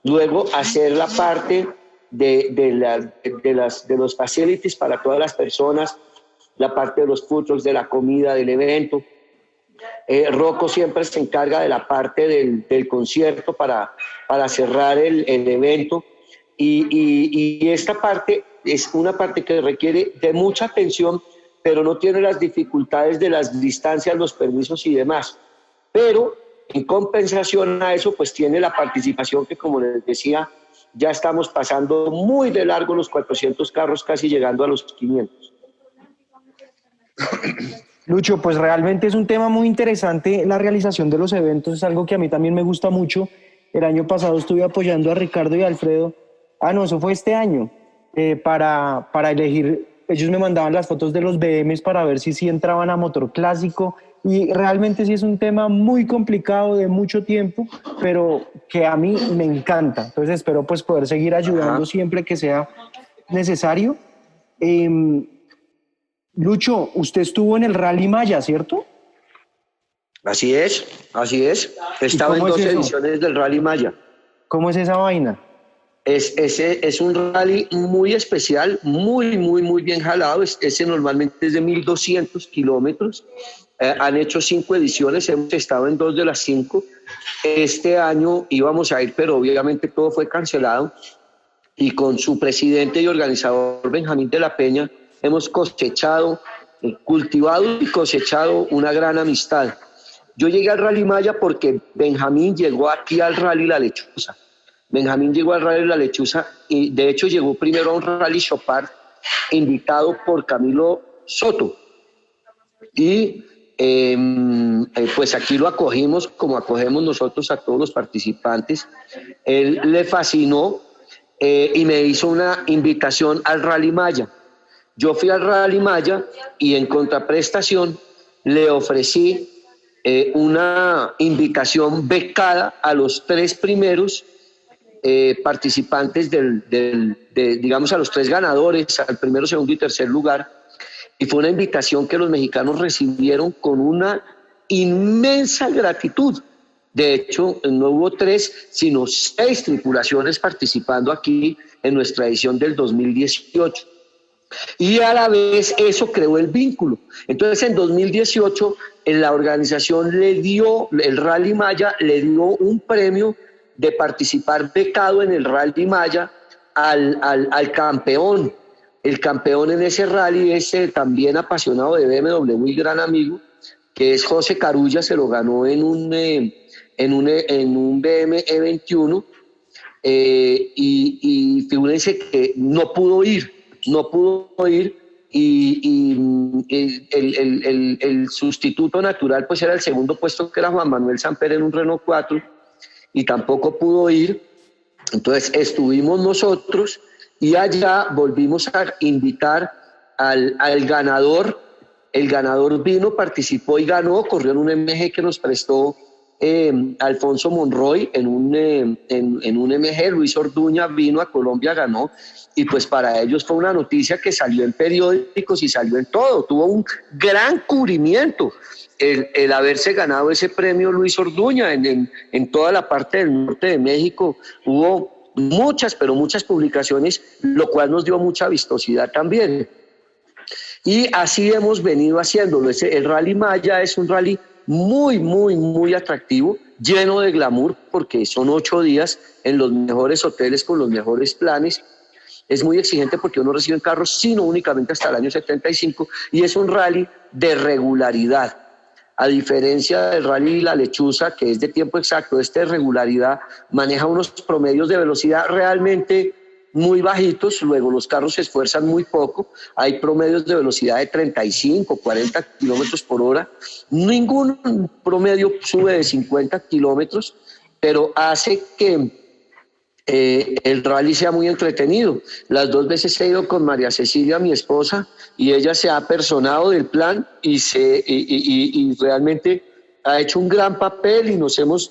S3: Luego hacer la parte de los facilities para todas las personas, la parte de los food trucks, de la comida, del evento. Rocco siempre se encarga de la parte del concierto para cerrar el evento. Y esta parte es una parte que requiere de mucha atención, pero no tiene las dificultades de las distancias, los permisos y demás. Pero en compensación a eso, pues tiene la participación que, como les decía, ya estamos pasando muy de largo los 400 carros, casi llegando a los 500.
S2: Lucho, pues realmente es un tema muy interesante la realización de los eventos, es algo que a mí también me gusta mucho. El año pasado estuve apoyando a Ricardo y a Alfredo. No, eso fue este año, para elegir. Ellos me mandaban las fotos de los BMs para ver si sí entraban a motor clásico, y realmente sí es un tema muy complicado, de mucho tiempo, pero que a mí me encanta. Entonces espero pues poder seguir ayudando siempre que sea necesario. Lucho, usted estuvo en el Rally Maya, ¿cierto?
S3: Así es, así es. Estaba en 2 ediciones del Rally Maya.
S2: ¿Cómo es esa vaina?
S3: Es un rally muy especial, muy bien jalado. Ese normalmente es de 1.200 kilómetros. Han hecho 5 ediciones, hemos estado en 2 de las 5. Este año íbamos a ir, pero obviamente todo fue cancelado. Y con su presidente y organizador Benjamín de la Peña hemos cultivado y cosechado una gran amistad. Yo llegué al Rally Maya porque Benjamín llegó aquí al Rally La Lechuza. Benjamín llegó al Rally La Lechuza y de hecho llegó primero a un Rally Chopard invitado por Camilo Soto. Y pues aquí lo acogimos como acogemos nosotros a todos los participantes. Él le fascinó y me hizo una invitación al Rally Maya. Yo fui al Rally Maya y en contraprestación le ofrecí una invitación becada a los 3 primeros participantes digamos a los 3 ganadores, al primero, segundo y tercer lugar, y fue una invitación que los mexicanos recibieron con una inmensa gratitud. De hecho, no hubo 3, sino 6 tripulaciones participando aquí en nuestra edición del 2018. Y a la vez eso creó el vínculo. Entonces en 2018 la organización el Rally Maya le dio un premio de participar becado en el Rally Maya al campeón. El campeón en ese rally es también apasionado de BMW y gran amigo, que es José Carulla. Se lo ganó en un BMW E21 y figúrense que no pudo ir y el sustituto natural pues era el segundo puesto, que era Juan Manuel Samper en un Renault 4, y tampoco pudo ir. Entonces estuvimos nosotros y allá volvimos a invitar al ganador. El ganador vino, participó y ganó, corrió en un MG que nos prestó Alfonso Monroy en un MG. Luis Orduña vino a Colombia, ganó, y pues para ellos fue una noticia que salió en periódicos y salió en todo, tuvo un gran cubrimiento el haberse ganado ese premio Luis Orduña en toda la parte del norte de México. Hubo muchas publicaciones, lo cual nos dio mucha vistosidad también. Y así hemos venido haciéndolo. El Rally Maya es un rally muy atractivo, lleno de glamour, porque son 8 días en los mejores hoteles con los mejores planes. Es muy exigente porque uno recibe carros, sino únicamente hasta el año 75, y es un rally de regularidad. A diferencia del Rally La Lechuza, que es de tiempo exacto, de regularidad, maneja unos promedios de velocidad realmente muy bajitos. Luego los carros se esfuerzan muy poco, hay promedios de velocidad de 35, 40 kilómetros por hora, ningún promedio sube de 50 kilómetros, pero hace que el rally sea muy entretenido. Las 2 veces he ido con María Cecilia, mi esposa, y ella se ha apersonado del plan y realmente ha hecho un gran papel y nos hemos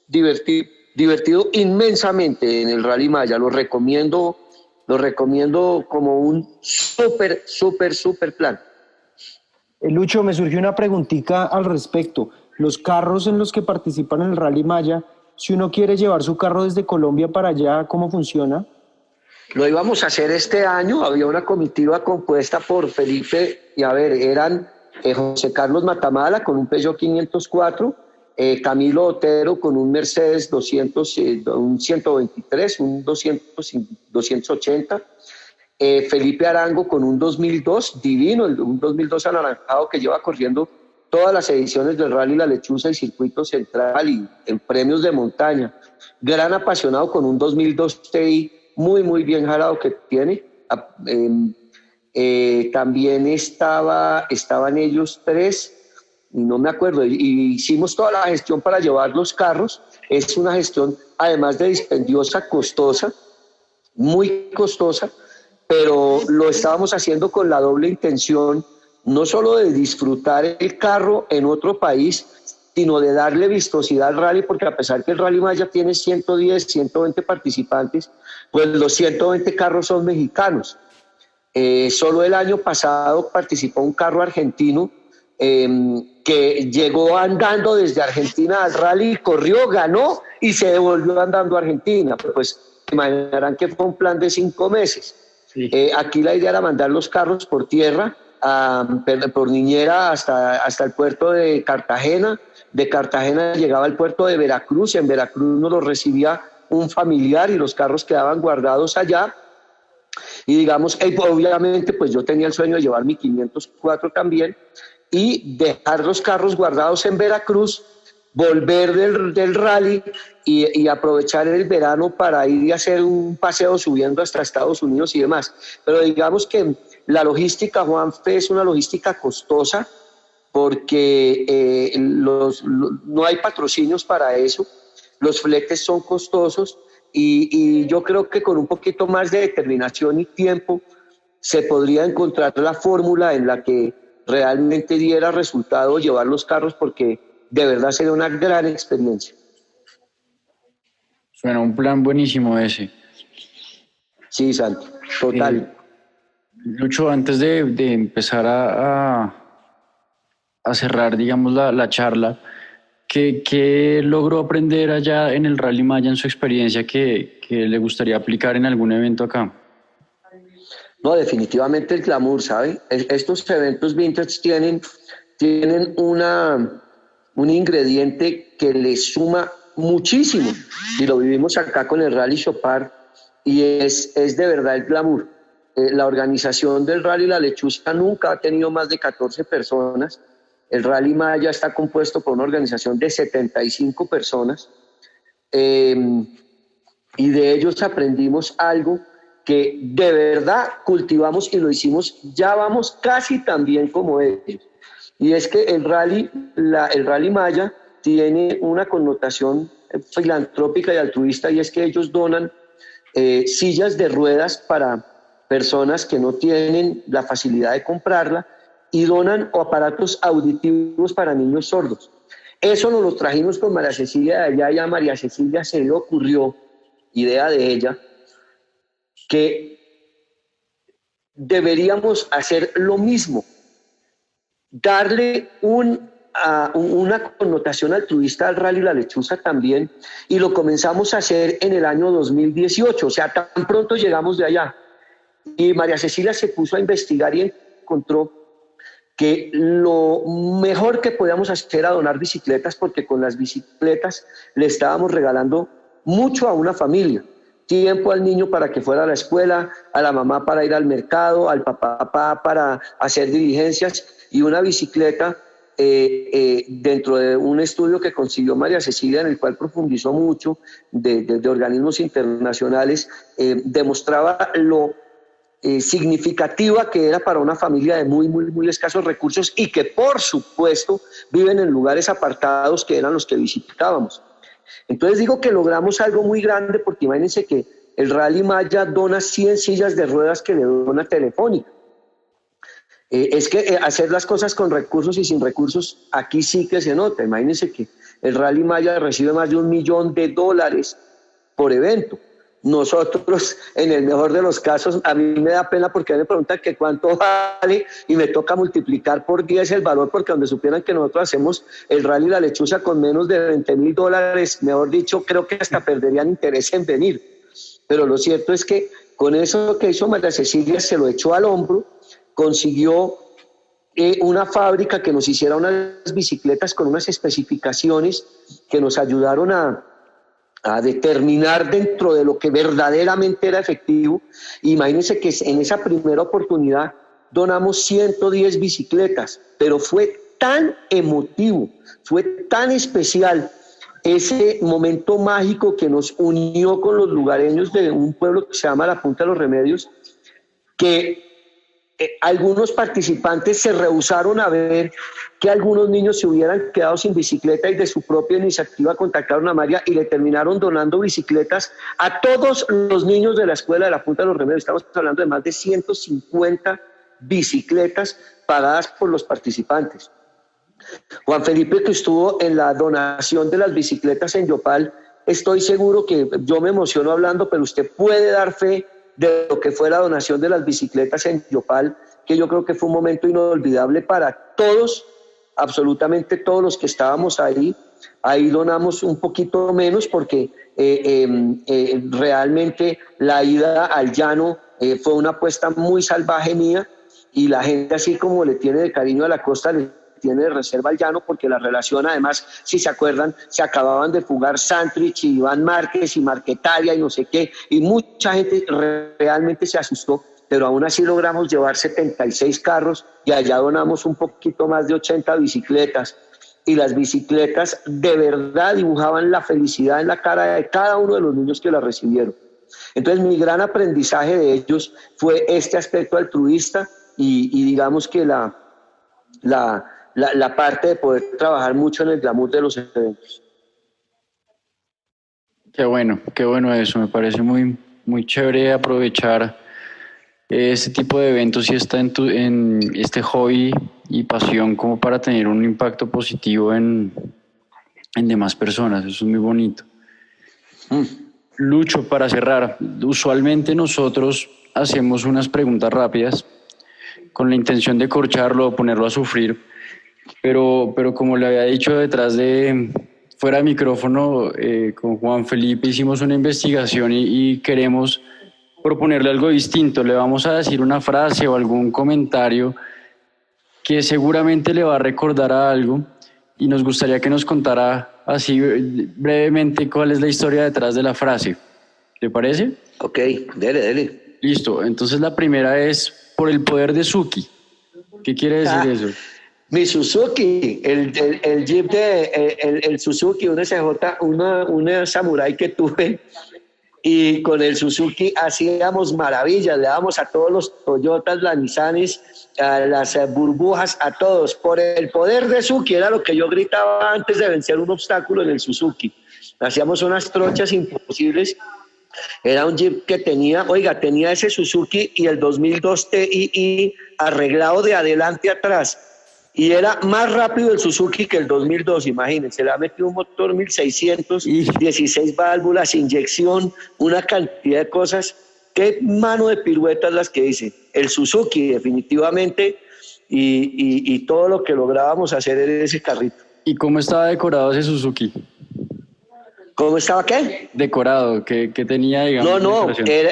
S3: divertido inmensamente en el Rally Maya. Lo recomiendo lo recomiendo como un súper plan.
S2: Lucho, me surgió una preguntita al respecto. Los carros en los que participan en el Rally Maya, si uno quiere llevar su carro desde Colombia para allá, ¿cómo funciona?
S3: Lo íbamos a hacer este año, había una comitiva compuesta por Felipe, y a ver, eran José Carlos Matamala con un Peugeot 504, Camilo Otero con un Mercedes 200, un 123, un 280, Felipe Arango con un 2002 divino, un 2002 anaranjado que lleva corriendo todas las ediciones del Rally La Lechuza y Circuito Central y en premios de montaña. Gran apasionado con un 2002 TI muy bien jalado que tiene. También estaban ellos tres, y no me acuerdo, y hicimos toda la gestión para llevar los carros. Es una gestión, además de dispendiosa, costosa, muy costosa, pero lo estábamos haciendo con la doble intención, no solo de disfrutar el carro en otro país, sino de darle vistosidad al rally, porque a pesar que el Rally Maya tiene 110, 120 participantes, pues los 120 carros son mexicanos. Solo el año pasado participó un carro argentino que llegó andando desde Argentina al rally, corrió, ganó y se devolvió andando a Argentina. Pues imaginarán que fue un plan de 5 meses. Sí. Aquí la idea era mandar los carros por tierra, por niñera hasta el puerto de Cartagena. De Cartagena llegaba al puerto de Veracruz, y en Veracruz nos los recibía un familiar y los carros quedaban guardados allá. Y digamos, obviamente pues yo tenía el sueño de llevar mi 504 también y dejar los carros guardados en Veracruz, volver del rally y aprovechar el verano para ir y hacer un paseo subiendo hasta Estados Unidos y demás. Pero digamos que la logística, Juanfe, es una logística costosa porque no hay patrocinios para eso, los fletes son costosos y yo creo que con un poquito más de determinación y tiempo se podría encontrar la fórmula en la que realmente diera resultado llevar los carros, porque de verdad sería una gran experiencia.
S1: Suena un plan buenísimo ese.
S3: Sí, Santi, total.
S1: Lucho, antes de empezar a cerrar, digamos, la charla, ¿qué logró aprender allá en el Rally Maya en su experiencia que le gustaría aplicar en algún evento acá?
S3: No, definitivamente el glamour, ¿sabe? Estos eventos vintage tienen un ingrediente que les suma muchísimo, y lo vivimos acá con el Rally Chopard, y es de verdad el glamour. La organización del Rally La Lechuza nunca ha tenido más de 14 personas. El Rally Maya está compuesto por una organización de 75 personas, y de ellos aprendimos algo que de verdad cultivamos y lo hicimos, ya vamos casi tan bien como ellos. Y es que el Rally Maya tiene una connotación filantrópica y altruista, y es que ellos donan sillas de ruedas para personas que no tienen la facilidad de comprarla, y donan aparatos auditivos para niños sordos. Eso nos lo trajimos con María Cecilia de allá, y a María Cecilia se le ocurrió, idea de ella, que deberíamos hacer lo mismo, darle una connotación altruista al Rally La Lechuza también, y lo comenzamos a hacer en el año 2018, o sea, tan pronto llegamos de allá. Y María Cecilia se puso a investigar y encontró que lo mejor que podíamos hacer era donar bicicletas, porque con las bicicletas le estábamos regalando mucho a una familia. Tiempo al niño para que fuera a la escuela, a la mamá para ir al mercado, al papá para hacer diligencias, y una bicicleta, dentro de un estudio que consiguió María Cecilia, en el cual profundizó mucho de organismos internacionales, demostraba lo significativa que era para una familia de muy escasos recursos, y que por supuesto viven en lugares apartados que eran los que visitábamos. Entonces digo que logramos algo muy grande, porque imagínense que el Rally Maya dona 100 sillas de ruedas que le dona Telefónica. Es que hacer las cosas con recursos y sin recursos aquí sí que se nota. Imagínense que el Rally Maya recibe más de $1 millón por evento, Nosotros, en el mejor de los casos, a mí me da pena porque me preguntan que cuánto vale y me toca multiplicar por 10 el valor, porque donde supieran que nosotros hacemos el Rally La Lechuza con menos de $20,000, mejor dicho, creo que hasta perderían interés en venir. Pero lo cierto es que con eso que hizo María Cecilia se lo echó al hombro, consiguió una fábrica que nos hiciera unas bicicletas con unas especificaciones que nos ayudaron a determinar dentro de lo que verdaderamente era efectivo. Imagínense que en esa primera oportunidad donamos 110 bicicletas, pero fue tan emotivo, fue tan especial ese momento mágico que nos unió con los lugareños de un pueblo que se llama La Punta de los Remedios, que algunos participantes se rehusaron a ver que algunos niños se hubieran quedado sin bicicleta y de su propia iniciativa contactaron a María y le terminaron donando bicicletas a todos los niños de la escuela de La Punta de los Remedios. Estamos hablando de más de 150 bicicletas pagadas por los participantes. Juan Felipe, que estuvo en la donación de las bicicletas en Yopal, estoy seguro que yo me emociono hablando, pero usted puede dar fe de lo que fue la donación de las bicicletas en Yopal, que yo creo que fue un momento inolvidable para todos, absolutamente todos los que estábamos ahí. Ahí donamos un poquito menos porque realmente la ida al llano fue una apuesta muy salvaje mía, y la gente, así como le tiene de cariño a la costa, le tiene de reserva al llano, porque la relación, además, si se acuerdan, se acababan de fugar Santrich y Iván Márquez y Marquetalia y no sé qué, y mucha gente realmente se asustó, pero aún así logramos llevar 76 carros y allá donamos un poquito más de 80 bicicletas, y las bicicletas de verdad dibujaban la felicidad en la cara de cada uno de los niños que las recibieron. Entonces mi gran aprendizaje de ellos fue este aspecto altruista y digamos que la parte de poder trabajar mucho en el glamour de los eventos.
S1: Qué bueno eso. Me parece muy, muy chévere aprovechar este tipo de eventos y está en este hobby y pasión como para tener un impacto positivo en demás personas. Eso es muy bonito. Lucho, para cerrar, usualmente nosotros hacemos unas preguntas rápidas con la intención de corcharlo o ponerlo a sufrir, pero como le había dicho fuera de micrófono, con Juan Felipe hicimos una investigación y queremos proponerle algo distinto. Le vamos a decir una frase o algún comentario que seguramente le va a recordar a algo y nos gustaría que nos contara así brevemente cuál es la historia detrás de la frase. ¿Te parece?
S3: Ok, dele.
S1: Listo, entonces la primera es por el poder de Suki. ¿Qué quiere decir eso?
S3: Mi Suzuki, el Jeep el Suzuki, una SJ, una Samurai que tuve, y con el Suzuki hacíamos maravillas, le dábamos a todos los Toyotas, las Nissanes, a las burbujas, a todos. Por el poder de Suzuki, era lo que yo gritaba antes de vencer un obstáculo en el Suzuki. Hacíamos unas trochas imposibles. Era un Jeep que tenía ese Suzuki y el 2002 TII arreglado de adelante a atrás. Y era más rápido el Suzuki que el 2002, imagínense. Le ha metido un motor 1600, 16 válvulas, inyección, una cantidad de cosas. Qué mano de piruetas las que hice. El Suzuki, definitivamente, y todo lo que lográbamos hacer en ese carrito.
S1: ¿Y cómo estaba decorado ese Suzuki?
S3: ¿Cómo estaba qué?
S1: Decorado, que tenía, digamos.
S3: No,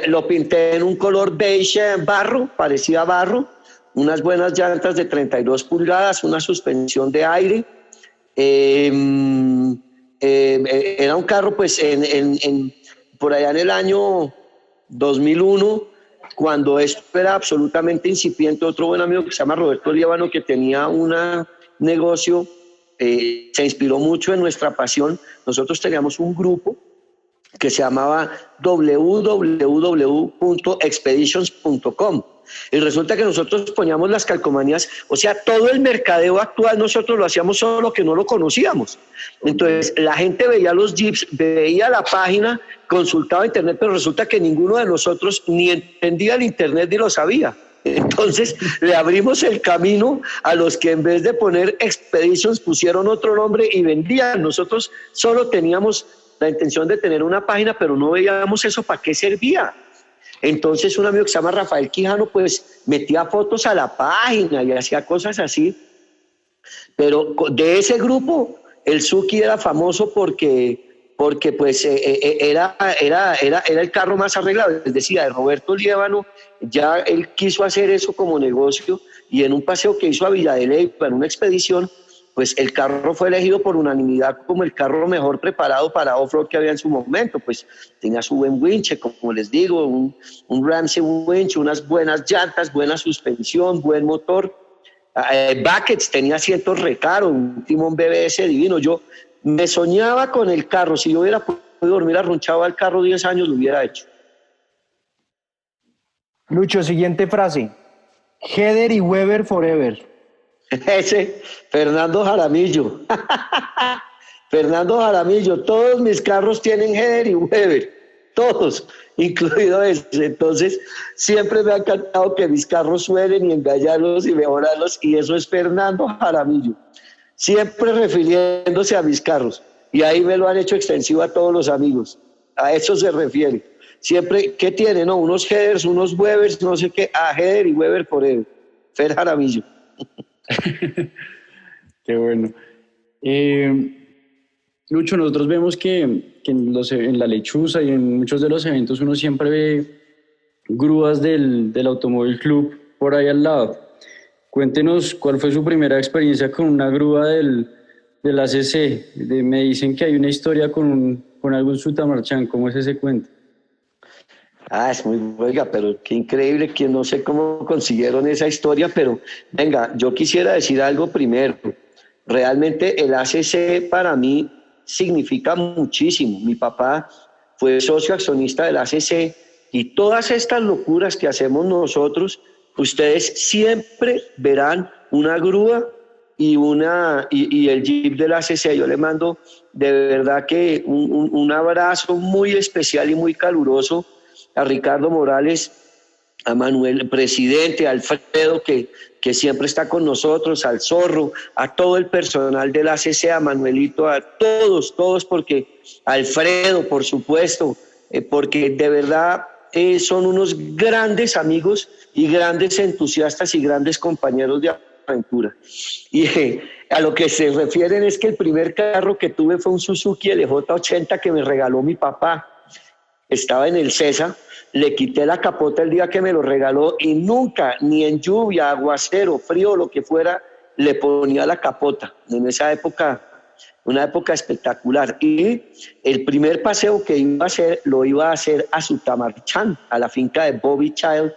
S3: lo pinté en un color beige barro, parecía a barro, unas buenas llantas de 32 pulgadas, una suspensión de aire. Era un carro, pues, por allá en el año 2001, cuando esto era absolutamente incipiente. Otro buen amigo que se llama Roberto Líbano, que tenía un negocio, se inspiró mucho en nuestra pasión. Nosotros teníamos un grupo que se llamaba www.expeditions.com, y resulta que nosotros poníamos las calcomanías, o sea, todo el mercadeo actual nosotros lo hacíamos, solo que no lo conocíamos. Entonces la gente veía los jeeps, veía la página, consultaba internet, pero resulta que ninguno de nosotros ni entendía el internet ni lo sabía. Entonces le abrimos el camino a los que en vez de poner Expeditions pusieron otro nombre y vendían. Nosotros solo teníamos la intención de tener una página, pero no veíamos eso para qué servía. Entonces un amigo que se llama Rafael Quijano pues metía fotos a la página y hacía cosas así. Pero de ese grupo, el Suzuki era famoso porque pues era el carro más arreglado. Es decir, de Roberto Liévano, ya él quiso hacer eso como negocio y en un paseo que hizo a Villa de Leyva, en una expedición, pues el carro fue elegido por unanimidad como el carro mejor preparado para off-road que había en su momento. Pues tenía su buen winche, como les digo, un Ramsey winch, unas buenas llantas, buena suspensión, buen motor. Buckets, tenía asientos recaros, un timón BBS divino. Yo me soñaba con el carro. Si yo hubiera podido dormir arrunchado al carro 10 años, lo hubiera hecho.
S2: Lucho, siguiente frase. Header y Weber forever.
S3: Ese, Fernando Jaramillo. Fernando Jaramillo, todos mis carros tienen Header y Weber, todos, incluido ese. Entonces, siempre me ha encantado que mis carros suenen y engallarlos y mejorarlos, y eso es Fernando Jaramillo. Siempre refiriéndose a mis carros, y ahí me lo han hecho extensivo a todos los amigos. A eso se refiere. Siempre, ¿qué tiene? No, unos Headers, unos Webers, no sé qué, a Header y Weber forever. Fer Jaramillo.
S1: Qué bueno. Lucho, nosotros vemos que en la Lechuza y en muchos de los eventos uno siempre ve grúas del Automóvil Club por ahí al lado. Cuéntenos cuál fue su primera experiencia con una grúa del ACC. Me dicen que hay una historia con algún Sutamarchán. ¿Cómo es ese cuento?
S3: Es muy buena, pero qué increíble, que no sé cómo consiguieron esa historia, pero venga, yo quisiera decir algo primero. Realmente el ACC para mí significa muchísimo. Mi papá fue socio accionista del ACC y todas estas locuras que hacemos nosotros, ustedes siempre verán una grúa y el Jeep del ACC. Yo le mando de verdad que un abrazo muy especial y muy caluroso a Ricardo Morales, a Manuel, presidente, a Alfredo, que siempre está con nosotros, al Zorro, a todo el personal del ACC, a Manuelito, a todos, porque Alfredo, por supuesto, porque de verdad son unos grandes amigos y grandes entusiastas y grandes compañeros de aventura. Y a lo que se refieren es que el primer carro que tuve fue un Suzuki LJ80 que me regaló mi papá. Estaba en el CESA, le quité la capota el día que me lo regaló y nunca, ni en lluvia, aguacero, frío, lo que fuera, le ponía la capota. En esa época, una época espectacular. Y el primer paseo que iba a hacer, lo iba a hacer a Sutamarchán, a la finca de Bobby Child.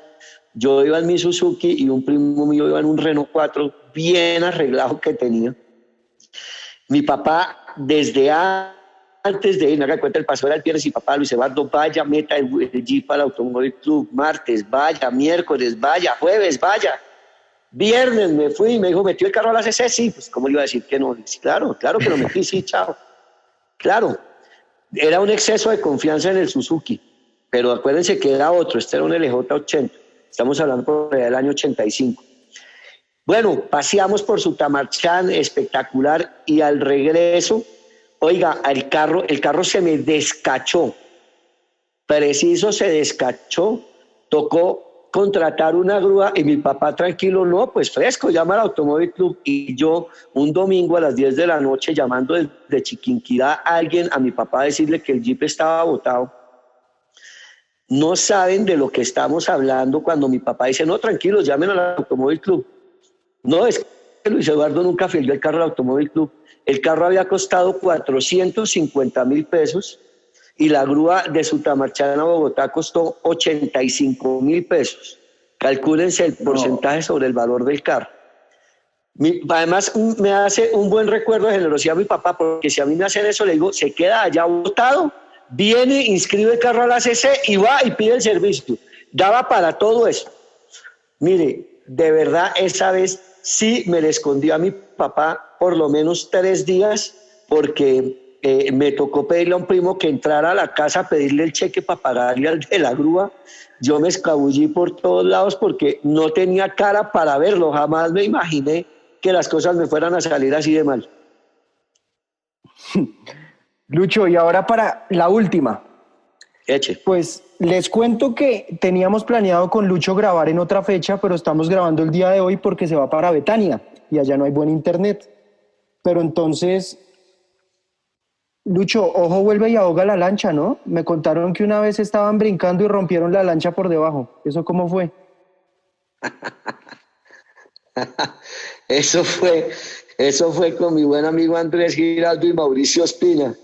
S3: Yo iba en mi Suzuki y un primo mío iba en un Renault 4 bien arreglado que tenía. Mi papá, desde antes de ir, me haga cuenta, el paseo era el viernes y papá, Luis Eduardo, vaya, meta el Jeep al Automóvil Club, martes, vaya, miércoles, vaya, jueves, vaya. Viernes me fui y me dijo, ¿metió el carro a la CC? Sí, pues ¿cómo le iba a decir que no? Claro que lo metí, sí, chao. Claro, era un exceso de confianza en el Suzuki, pero acuérdense que era otro, este era un LJ80, estamos hablando por allá del año 85. Bueno, paseamos por Sutamarchán, espectacular, y al regreso, oiga, el carro se me descachó, preciso se descachó, tocó contratar una grúa y mi papá tranquilo, no, pues fresco, llama al Automóvil Club. Y yo un domingo a las 10 de la noche llamando desde Chiquinquirá a alguien, a mi papá, a decirle que el Jeep estaba botado. No saben de lo que estamos hablando cuando mi papá dice, no, tranquilos, llamen al Automóvil Club. No, es que Luis Eduardo nunca filió el carro al Automóvil Club. El carro había costado 450,000 pesos y la grúa de Sutamarchán a Bogotá costó 85,000 pesos. Calcúlense el porcentaje sobre el valor del carro. Además, me hace un buen recuerdo de generosidad mi papá, porque si a mí me hacen eso, le digo, se queda allá botado, viene, inscribe el carro a la CC y va y pide el servicio. Daba para todo eso. Mire, de verdad, esa vez sí me le escondí a mi papá por lo menos 3 días, porque me tocó pedirle a un primo que entrara a la casa a pedirle el cheque para pagarle al de la grúa. Yo me escabullí por todos lados porque no tenía cara para verlo. Jamás me imaginé que las cosas me fueran a salir así de mal.
S2: Lucho, y ahora para la última.
S3: Eche.
S2: Pues les cuento que teníamos planeado con Lucho grabar en otra fecha, pero estamos grabando el día de hoy porque se va para Betania y allá no hay buen internet. Pero entonces, Lucho, ojo, vuelve y ahoga la lancha, ¿no? Me contaron que una vez estaban brincando y rompieron la lancha por debajo. ¿Eso cómo fue?
S3: Eso fue, eso fue con mi buen amigo Andrés Giraldo y Mauricio Espina.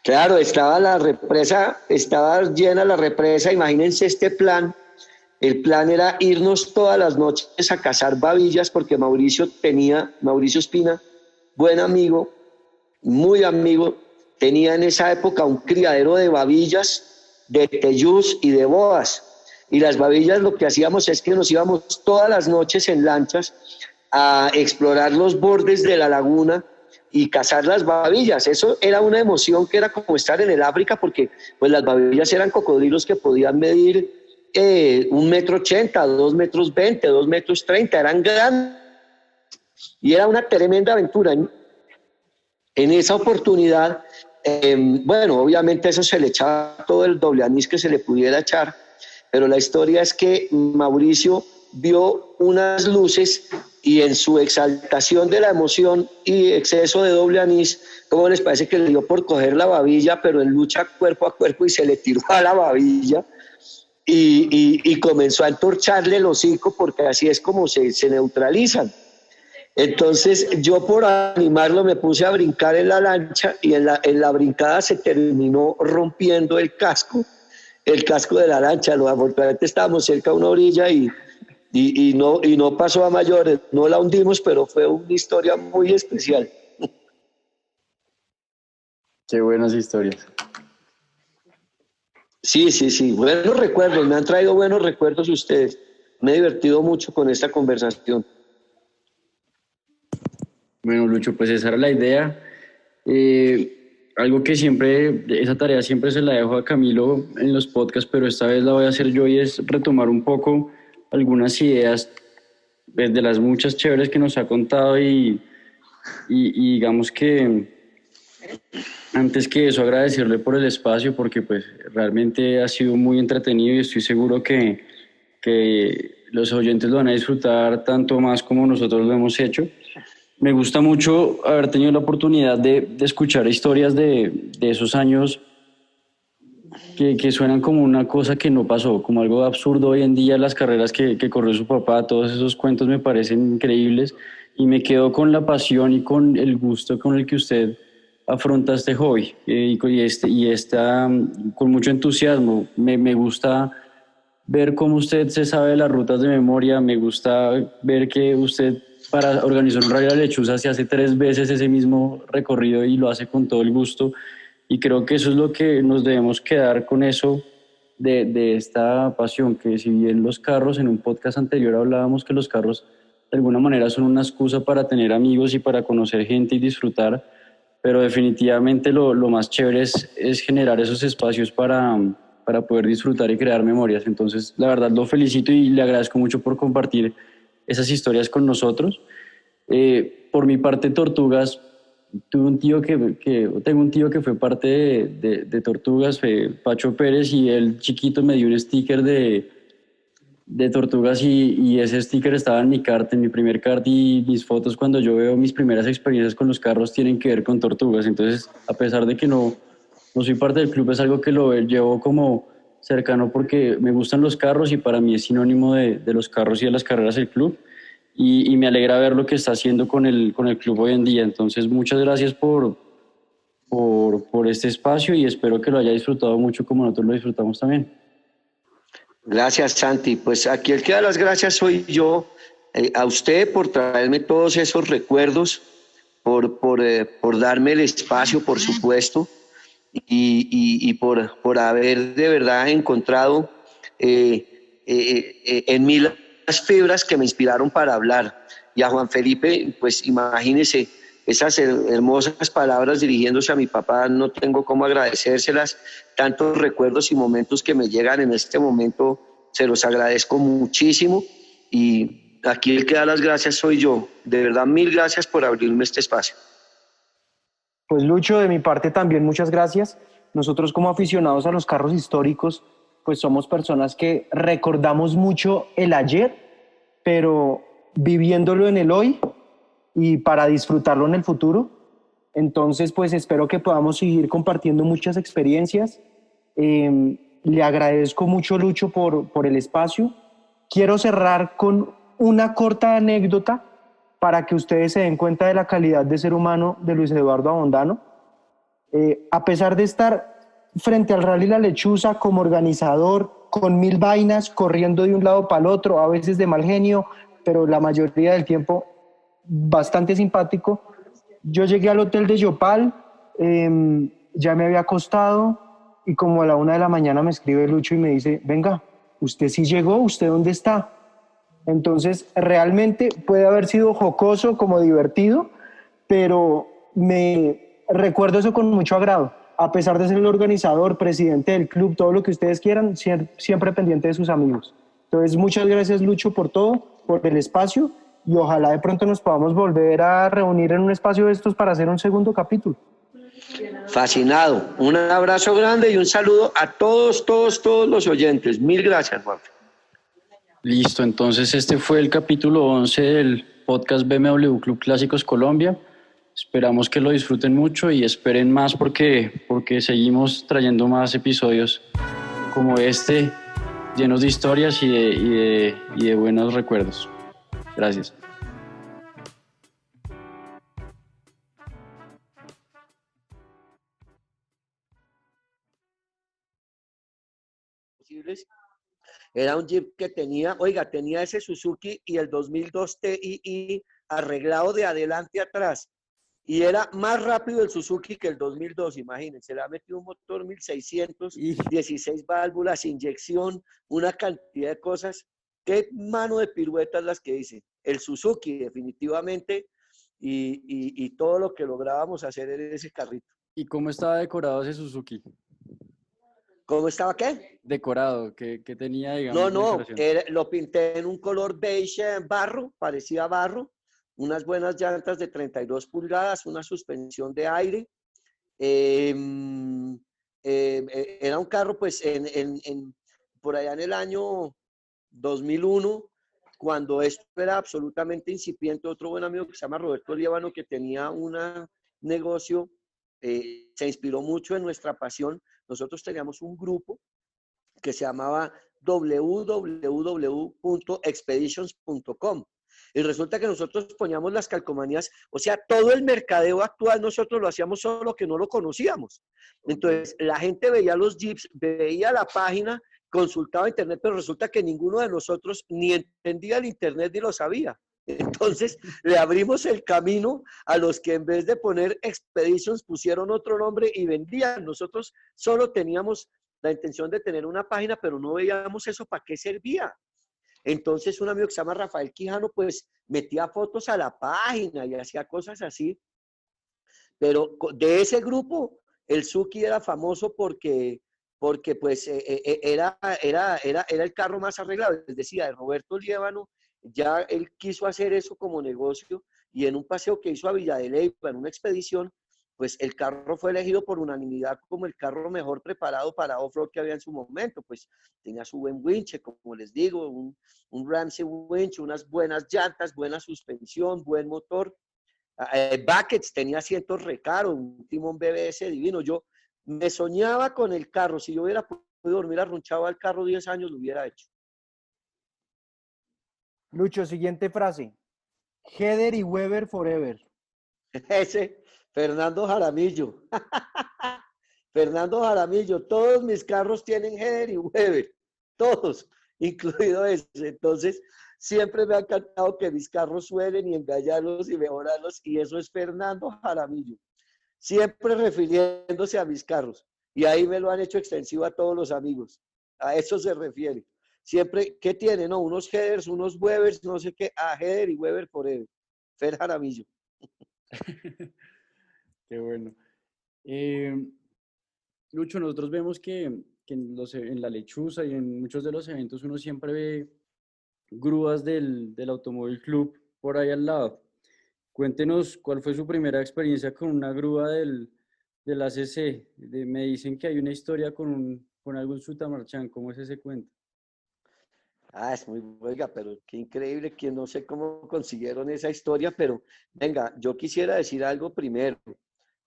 S3: Claro, estaba la represa, estaba llena la represa. Imagínense este plan. El plan era irnos todas las noches a cazar babillas porque Mauricio Espina, buen amigo, muy amigo, tenía en esa época un criadero de babillas, de teyús y de boas. Y las babillas lo que hacíamos es que nos íbamos todas las noches en lanchas a explorar los bordes de la laguna y cazar las babillas. Eso era una emoción que era como estar en el África, porque pues las babillas eran cocodrilos que podían medir 1,80 m, 2,20 m, 2,30 m, eran grandes. Y era una tremenda aventura. En esa oportunidad, bueno, obviamente eso se le echaba todo el doble anís que se le pudiera echar, pero la historia es que Mauricio vio unas luces y en su exaltación de la emoción y exceso de doble anís, ¿cómo les parece que le dio por coger la babilla, pero en lucha cuerpo a cuerpo, y se le tiró a la babilla y comenzó a entorcharle el hocico, porque así es como se neutralizan? Entonces yo, por animarlo, me puse a brincar en la lancha y en la brincada se terminó rompiendo el casco de la lancha. Afortunadamente estábamos cerca de una orilla y no pasó a mayores, no la hundimos, pero fue una historia muy especial.
S1: Qué buenas historias.
S3: Sí, buenos recuerdos, me han traído buenos recuerdos ustedes. Me he divertido mucho con esta conversación.
S1: Bueno, Lucho, pues esa era la idea. Algo que siempre, esa tarea siempre se la dejo a Camilo en los podcasts, pero esta vez la voy a hacer yo, y es retomar un poco algunas ideas de las muchas chéveres que nos ha contado y digamos que antes que eso agradecerle por el espacio, porque pues realmente ha sido muy entretenido y estoy seguro que los oyentes lo van a disfrutar tanto más como nosotros lo hemos hecho. Me gusta mucho haber tenido la oportunidad de escuchar historias de esos años que suenan como una cosa que no pasó, como algo absurdo hoy en día. Las carreras que corrió su papá, todos esos cuentos me parecen increíbles, y me quedo con la pasión y con el gusto con el que usted afronta este hobby y está con mucho entusiasmo. Me gusta ver cómo usted se sabe las rutas de memoria. Me gusta ver que usted, para organizar un Rally de la Lechuza, se hace 3 veces ese mismo recorrido y lo hace con todo el gusto. Y creo que eso es lo que nos debemos quedar con eso de esta pasión, que si bien los carros, en un podcast anterior hablábamos que los carros de alguna manera son una excusa para tener amigos y para conocer gente y disfrutar, pero definitivamente lo más chévere es generar esos espacios para poder disfrutar y crear memorias. Entonces, la verdad, lo felicito y le agradezco mucho por compartir esas historias con nosotros. Por mi parte, Tortugas, tengo un tío que fue parte de Tortugas, fue Pacho Pérez, y él chiquito me dio un sticker de Tortugas, y ese sticker estaba en mi kart, en mi primer kart, y mis fotos cuando yo veo mis primeras experiencias con los carros tienen que ver con Tortugas. Entonces, a pesar de que no soy parte del club, es algo que lo llevo como cercano porque me gustan los carros y para mí es sinónimo de los carros y de las carreras del club. Y me alegra ver lo que está haciendo con el club hoy en día. Entonces, muchas gracias por este espacio, y espero que lo haya disfrutado mucho como nosotros lo disfrutamos también.
S3: Gracias, Santi. Pues aquí el que da las gracias soy yo, a usted por traerme todos esos recuerdos, por darme el espacio, por supuesto, y por haber de verdad encontrado en mí las fibras que me inspiraron para hablar. Y a Juan Felipe, pues imagínese, esas hermosas palabras dirigiéndose a mi papá, no tengo cómo agradecérselas. Tantos recuerdos y momentos que me llegan en este momento, se los agradezco muchísimo, y aquí el que da las gracias soy yo. De verdad, 1000 gracias por abrirme este espacio.
S2: Pues Lucho, de mi parte también muchas gracias. Nosotros como aficionados a los carros históricos, pues somos personas que recordamos mucho el ayer, pero viviéndolo en el hoy y para disfrutarlo en el futuro. Entonces, pues espero que podamos seguir compartiendo muchas experiencias. Le agradezco mucho, Lucho, por el espacio. Quiero cerrar con una corta anécdota para que ustedes se den cuenta de la calidad de ser humano de Luis Eduardo Abondano. A pesar de estar frente al Rally La Lechuza como organizador, con 1000 vainas, corriendo de un lado para el otro, a veces de mal genio, pero la mayoría del tiempo bastante simpático. Yo llegué al hotel de Yopal, ya me había acostado y como a la 1 de la mañana me escribe Lucho y me dice, venga, ¿usted sí llegó? ¿Usted dónde está? Entonces, realmente puede haber sido jocoso, como divertido, pero me recuerdo eso con mucho agrado. A pesar de ser el organizador, presidente del club, todo lo que ustedes quieran, siempre pendiente de sus amigos. Entonces, muchas gracias, Lucho, por todo, por el espacio, y ojalá de pronto nos podamos volver a reunir en un espacio de estos para hacer un segundo capítulo.
S3: Fascinado. Un abrazo grande y un saludo a todos los oyentes. Mil gracias, Juan.
S1: Listo, entonces este fue el capítulo 11 del podcast BMW Club Clásicos Colombia. Esperamos que lo disfruten mucho y esperen más porque seguimos trayendo más episodios como este, llenos de historias y de buenos recuerdos. Gracias.
S3: Era un Jeep que tenía ese Suzuki y el 2002 TII arreglado de adelante a atrás. Y era más rápido el Suzuki que el 2002, imagínense. Le ha metido un motor 1600, 16 válvulas, inyección, una cantidad de cosas. Qué mano de piruetas las que dice. El Suzuki, definitivamente, y todo lo que lográbamos hacer en ese carrito.
S1: ¿Y cómo estaba decorado ese Suzuki?
S3: ¿Cómo estaba qué?
S1: Decorado, que tenía, digamos,
S3: No,
S1: decoración.
S3: lo pinté en un color beige barro, parecía barro, unas buenas llantas de 32 pulgadas, una suspensión de aire. Eh, Era un carro, pues, por allá en el año 2001, cuando esto era absolutamente incipiente. Otro buen amigo que se llama Roberto Líbano, que tenía un negocio, se inspiró mucho en nuestra pasión. Nosotros teníamos un grupo que se llamaba www.expeditions.com. Y resulta que nosotros poníamos las calcomanías, o sea, todo el mercadeo actual nosotros lo hacíamos solo que no lo conocíamos. Entonces, la gente veía los jeeps, veía la página, consultaba internet, pero resulta que ninguno de nosotros ni entendía el internet ni lo sabía. Entonces, le abrimos el camino a los que en vez de poner Expeditions pusieron otro nombre y vendían. Nosotros solo teníamos la intención de tener una página, pero no veíamos eso para qué servía. Entonces un amigo que se llama Rafael Quijano, pues metía fotos a la página y hacía cosas así. Pero de ese grupo, el Suki era famoso porque pues era el carro más arreglado. Les decía, de Roberto Liévano, ya él quiso hacer eso como negocio y en un paseo que hizo a Villa de Leyva, en una expedición, pues el carro fue elegido por unanimidad como el carro mejor preparado para off-road que había en su momento. Pues tenía su buen winch, como les digo, un Ramsey winch, unas buenas llantas, buena suspensión, buen motor. Buckets, tenía asientos recaros, un timón BBS divino. Yo me soñaba con el carro. Si yo hubiera podido dormir arrunchado al carro 10 años, lo hubiera hecho.
S2: Lucho, siguiente frase. Heather y Weber forever.
S3: Ese, Fernando Jaramillo. Fernando Jaramillo, todos mis carros tienen Header y Weber, todos, incluido ese. Entonces, siempre me ha encantado que mis carros suenen y engallarlos y mejorarlos, y eso es Fernando Jaramillo, siempre refiriéndose a mis carros. Y ahí me lo han hecho extensivo a todos los amigos. A eso se refiere. Siempre, ¿qué tiene? No, unos headers, unos Webers, no sé qué. Ah, Header y Weber forever. Fer Jaramillo.
S1: Qué bueno. Lucho, nosotros vemos que en la Lechuza y en muchos de los eventos uno siempre ve grúas del Automóvil Club por ahí al lado. Cuéntenos cuál fue su primera experiencia con una grúa del ACC. Me dicen que hay una historia con algún Sutamarchán. ¿Cómo es ese cuento?
S3: Ah, es muy buena, pero qué increíble que no sé cómo consiguieron esa historia, pero venga, yo quisiera decir algo primero.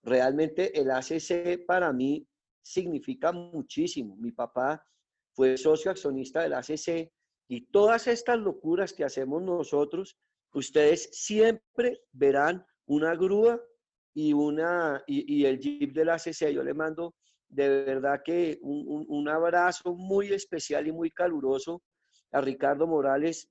S3: Realmente el ACC para mí significa muchísimo. Mi papá fue socio accionista del ACC y todas estas locuras que hacemos nosotros, ustedes siempre verán una grúa y el jeep del ACC. Yo le mando de verdad que un abrazo muy especial y muy caluroso a Ricardo Morales,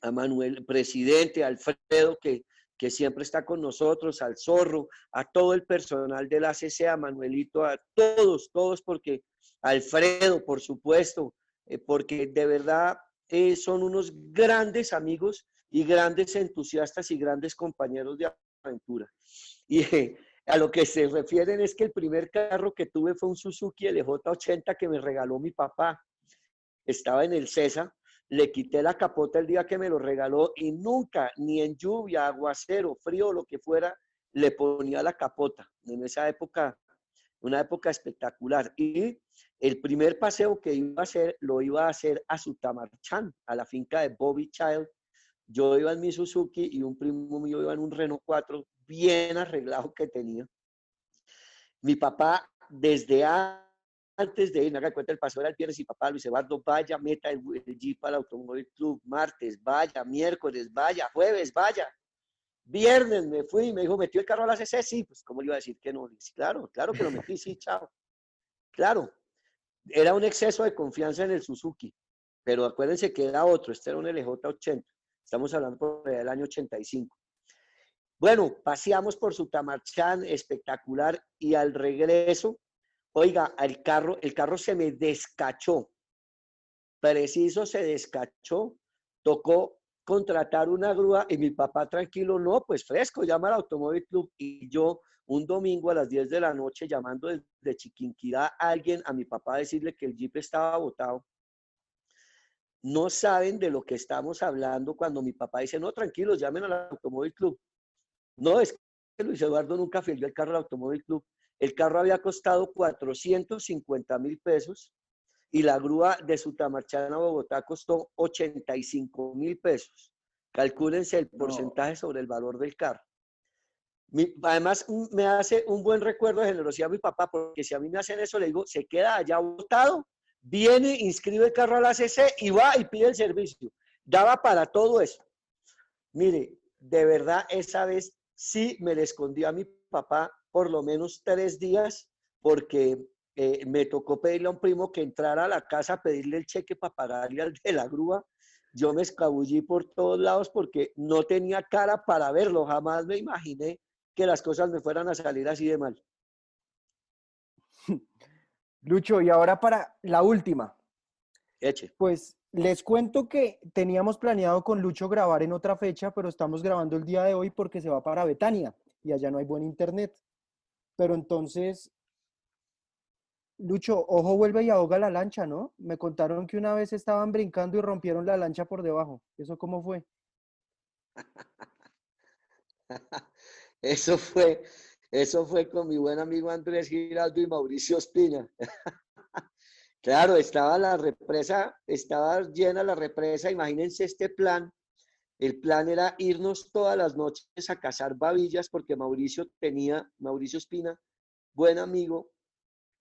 S3: a Manuel, presidente, a Alfredo, que siempre está con nosotros, al Zorro, a todo el personal del ACC, a Manuelito, a todos, todos, porque Alfredo, por supuesto, porque de verdad son unos grandes amigos y grandes entusiastas y grandes compañeros de aventura. Y a lo que se refieren es que el primer carro que tuve fue un Suzuki LJ80 que me regaló mi papá. Estaba en el César, le quité la capota el día que me lo regaló y nunca, ni en lluvia, aguacero, frío, lo que fuera, le ponía la capota. En esa época, una época espectacular. Y el primer paseo que iba a hacer, lo iba a hacer a Sutamarchán, a la finca de Bobby Child. Yo iba en mi Suzuki y un primo mío iba en un Renault 4 bien arreglado que tenía. Mi papá, desde antes de ir, me haga cuenta, el paseo era el viernes y papá, Luis Eduardo, vaya, meta el Jeep al Automóvil Club, martes, vaya, miércoles, vaya, jueves, vaya. Viernes me fui y me dijo, ¿metió el carro a la CC? Sí, pues, ¿cómo le iba a decir que no? Dije, claro, claro que lo metí, sí, chao. Claro, era un exceso de confianza en el Suzuki, pero acuérdense que era otro, este era un LJ80, estamos hablando del año 85. Bueno, paseamos por Sutamarchán, espectacular, y al regreso, oiga, el carro se me descachó, preciso se descachó, tocó contratar una grúa y mi papá tranquilo, no, pues fresco, llama al Automóvil Club y yo un domingo a las 10 de la noche llamando desde Chiquinquirá a alguien, a mi papá a decirle que el Jeep estaba botado. No saben de lo que estamos hablando cuando mi papá dice, no, tranquilos, llamen al Automóvil Club. No, es que Luis Eduardo nunca filió el carro al Automóvil Club. El carro había costado 450.000 pesos y la grúa de Sutamarchán a Bogotá costó 85.000 pesos. Calcúlense el porcentaje
S2: No.
S3: sobre el valor del carro. Además, me hace un buen recuerdo de generosidad a mi papá, porque si a mí me hacen eso, le digo, se queda allá botado, viene, inscribe el carro a la CC y va y pide el servicio. Daba para todo eso. Mire, de verdad, esa vez sí me le escondí a mi papá por lo menos 3 días, porque me tocó pedirle a un primo que entrara a la casa a pedirle el cheque para pagarle al de la grúa. Yo me escabullí por todos lados porque no tenía cara para verlo. Jamás me imaginé que las cosas me fueran a salir así de mal.
S2: Lucho, y ahora para la última.
S3: Eche.
S2: Pues les cuento que teníamos planeado con Lucho grabar en otra fecha, pero estamos grabando el día de hoy porque se va para Betania y allá no hay buen internet. Pero entonces, Lucho, ojo, vuelve y ahoga la lancha, ¿no? Me contaron que una vez estaban brincando y rompieron la lancha por debajo. ¿Eso cómo fue?
S3: Eso fue, eso fue con mi buen amigo Andrés Giraldo y Mauricio Espina. Claro, estaba la represa, estaba llena la represa. Imagínense este plan. El plan era irnos todas las noches a cazar babillas porque Mauricio Espina, buen amigo,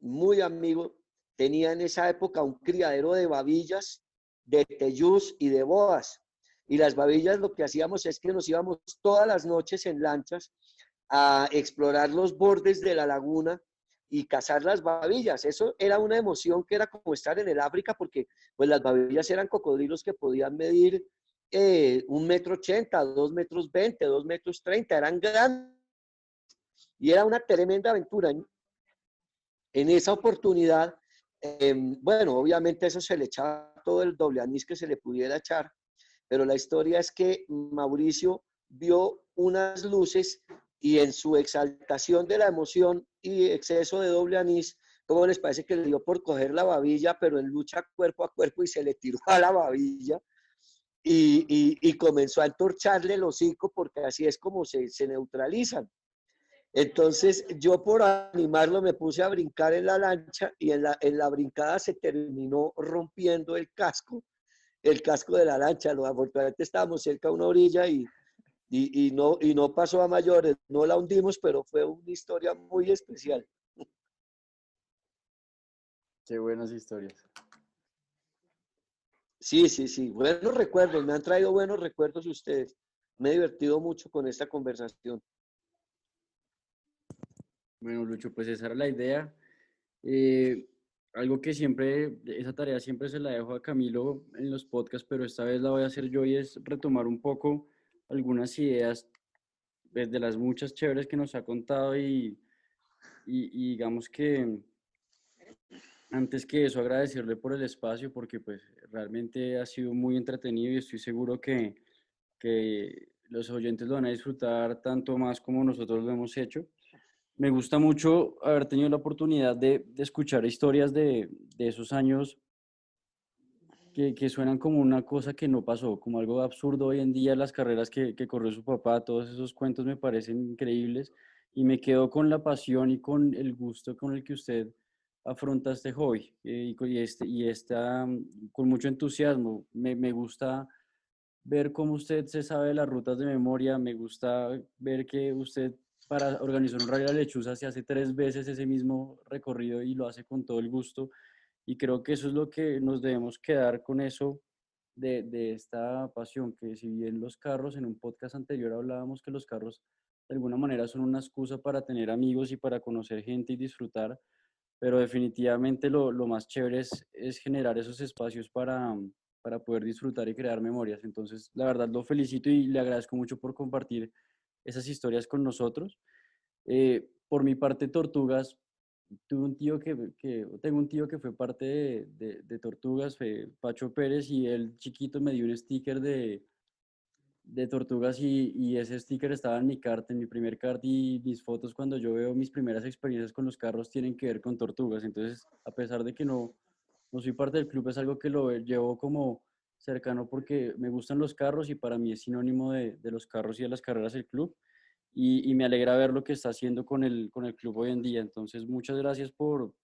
S3: muy amigo, tenía en esa época un criadero de babillas, de teyús y de boas. Y las babillas lo que hacíamos es que nos íbamos todas las noches en lanchas a explorar los bordes de la laguna y cazar las babillas. Eso era una emoción que era como estar en el África porque pues las babillas eran cocodrilos que podían medir 1,80 m, 2,20 m, 2,30 m, eran grandes y era una tremenda aventura. En esa oportunidad, bueno, obviamente eso se le echaba todo el doble anís que se le pudiera echar, pero la historia es que Mauricio vio unas luces y en su exaltación de la emoción y exceso de doble anís, ¿cómo les parece que le dio por coger la babilla, pero en lucha cuerpo a cuerpo y se le tiró a la babilla? y comenzó a entorcharle el hocico porque así es como se neutralizan. Entonces yo por animarlo me puse a brincar en la lancha y en la brincada se terminó rompiendo el casco de la lancha. Afortunadamente estábamos cerca de una orilla y no pasó a mayores, no la hundimos, pero fue una historia muy especial.
S1: Qué buenas historias.
S3: Sí, sí, sí, buenos recuerdos, me han traído buenos recuerdos ustedes. Me he divertido mucho con esta conversación.
S1: Bueno, Lucho, pues esa era la idea. Eh, Algo que siempre, esa tarea siempre se la dejo a Camilo en los podcasts, pero esta vez la voy a hacer yo y es retomar un poco algunas ideas de las muchas chéveres que nos ha contado y digamos que antes que eso agradecerle por el espacio porque pues realmente ha sido muy entretenido y estoy seguro que los oyentes lo van a disfrutar tanto más como nosotros lo hemos hecho. Me gusta mucho haber tenido la oportunidad de escuchar historias de esos años que suenan como una cosa que no pasó, como algo absurdo hoy en día, las carreras que corrió su papá, todos esos cuentos me parecen increíbles y me quedo con la pasión y con el gusto con el que usted afronta este hobby y está con mucho entusiasmo. Me gusta ver cómo usted se sabe las rutas de memoria, me gusta ver que usted para organizar un Rally de la Lechuza se hace 3 veces ese mismo recorrido y lo hace con todo el gusto y creo que eso es lo que nos debemos quedar con eso de esta pasión, que si bien los carros, en un podcast anterior hablábamos que los carros de alguna manera son una excusa para tener amigos y para conocer gente y disfrutar, pero definitivamente lo más chévere es generar esos espacios para poder disfrutar y crear memorias. Entonces, la verdad lo felicito y le agradezco mucho por compartir esas historias con nosotros. Por mi parte, Tortugas, tengo un tío que fue parte de Tortugas, fue Pacho Pérez, y él chiquito me dio un sticker de Tortugas y ese sticker estaba en mi carta, en mi primer kart, y mis fotos cuando yo veo mis primeras experiencias con los carros tienen que ver con Tortugas. Entonces, a pesar de que no soy parte del club, es algo que lo llevo como cercano porque me gustan los carros y para mí es sinónimo de los carros y de las carreras del club y me alegra ver lo que está haciendo con el club hoy en día. Entonces, muchas gracias por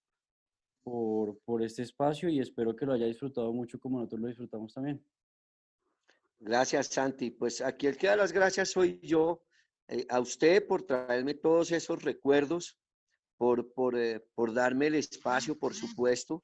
S1: este espacio y espero que lo haya disfrutado mucho como nosotros lo disfrutamos también.
S3: Gracias, Santi. Pues aquí el que da las gracias soy yo, a usted por traerme todos esos recuerdos, por darme el espacio, por supuesto,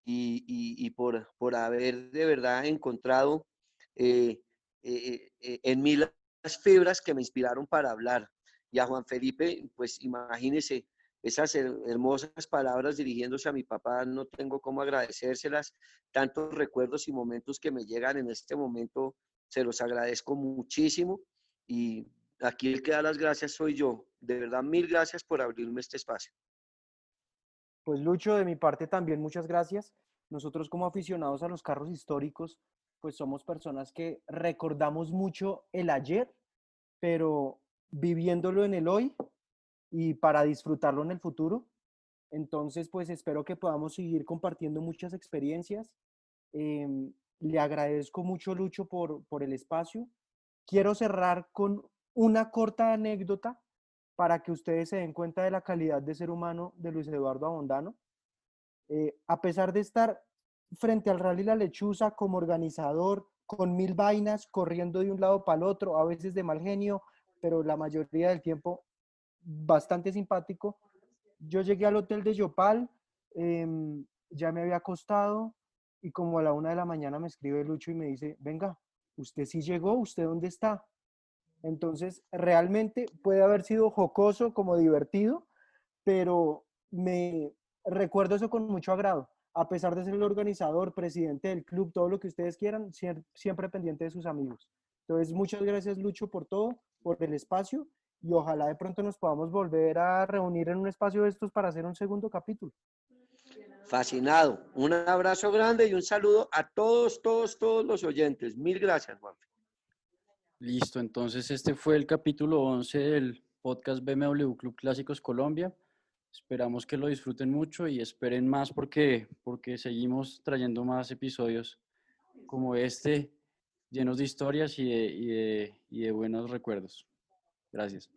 S3: y por haber de verdad encontrado eh, en mí las fibras que me inspiraron para hablar. Y a Juan Felipe, pues imagínese esas hermosas palabras dirigiéndose a mi papá, no tengo cómo agradecérselas, tantos recuerdos y momentos que me llegan en este momento, se los agradezco muchísimo y aquí el que da las gracias soy yo. De verdad, mil gracias por abrirme este espacio.
S2: Pues Lucho, de mi parte también muchas gracias. Nosotros como aficionados a los carros históricos, pues somos personas que recordamos mucho el ayer, pero viviéndolo en el hoy y para disfrutarlo en el futuro. Entonces, pues espero que podamos seguir compartiendo muchas experiencias. Le agradezco mucho, Lucho, por el espacio. Quiero cerrar con una corta anécdota para que ustedes se den cuenta de la calidad de ser humano de Luis Eduardo Abondano. A pesar de estar frente al Rally La Lechuza como organizador, con 1000 vainas, corriendo de un lado para el otro, a veces de mal genio, pero la mayoría del tiempo bastante simpático. Yo llegué al hotel de Yopal, ya me había acostado y como a la 1 de la mañana me escribe Lucho y me dice, venga, usted sí llegó, ¿usted dónde está? Entonces, realmente puede haber sido jocoso, como divertido, pero me recuerdo eso con mucho agrado. A pesar de ser el organizador, presidente del club, todo lo que ustedes quieran, siempre pendiente de sus amigos. Entonces, muchas gracias, Lucho, por todo, por el espacio y ojalá de pronto nos podamos volver a reunir en un espacio de estos para hacer un segundo capítulo.
S3: Fascinado. Un abrazo grande y un saludo a todos los oyentes. Mil gracias, Juan.
S1: Listo, entonces este fue el capítulo 11 del podcast BMW Club Clásicos Colombia. Esperamos que lo disfruten mucho y esperen más porque seguimos trayendo más episodios como este llenos de historias y de buenos recuerdos. Gracias.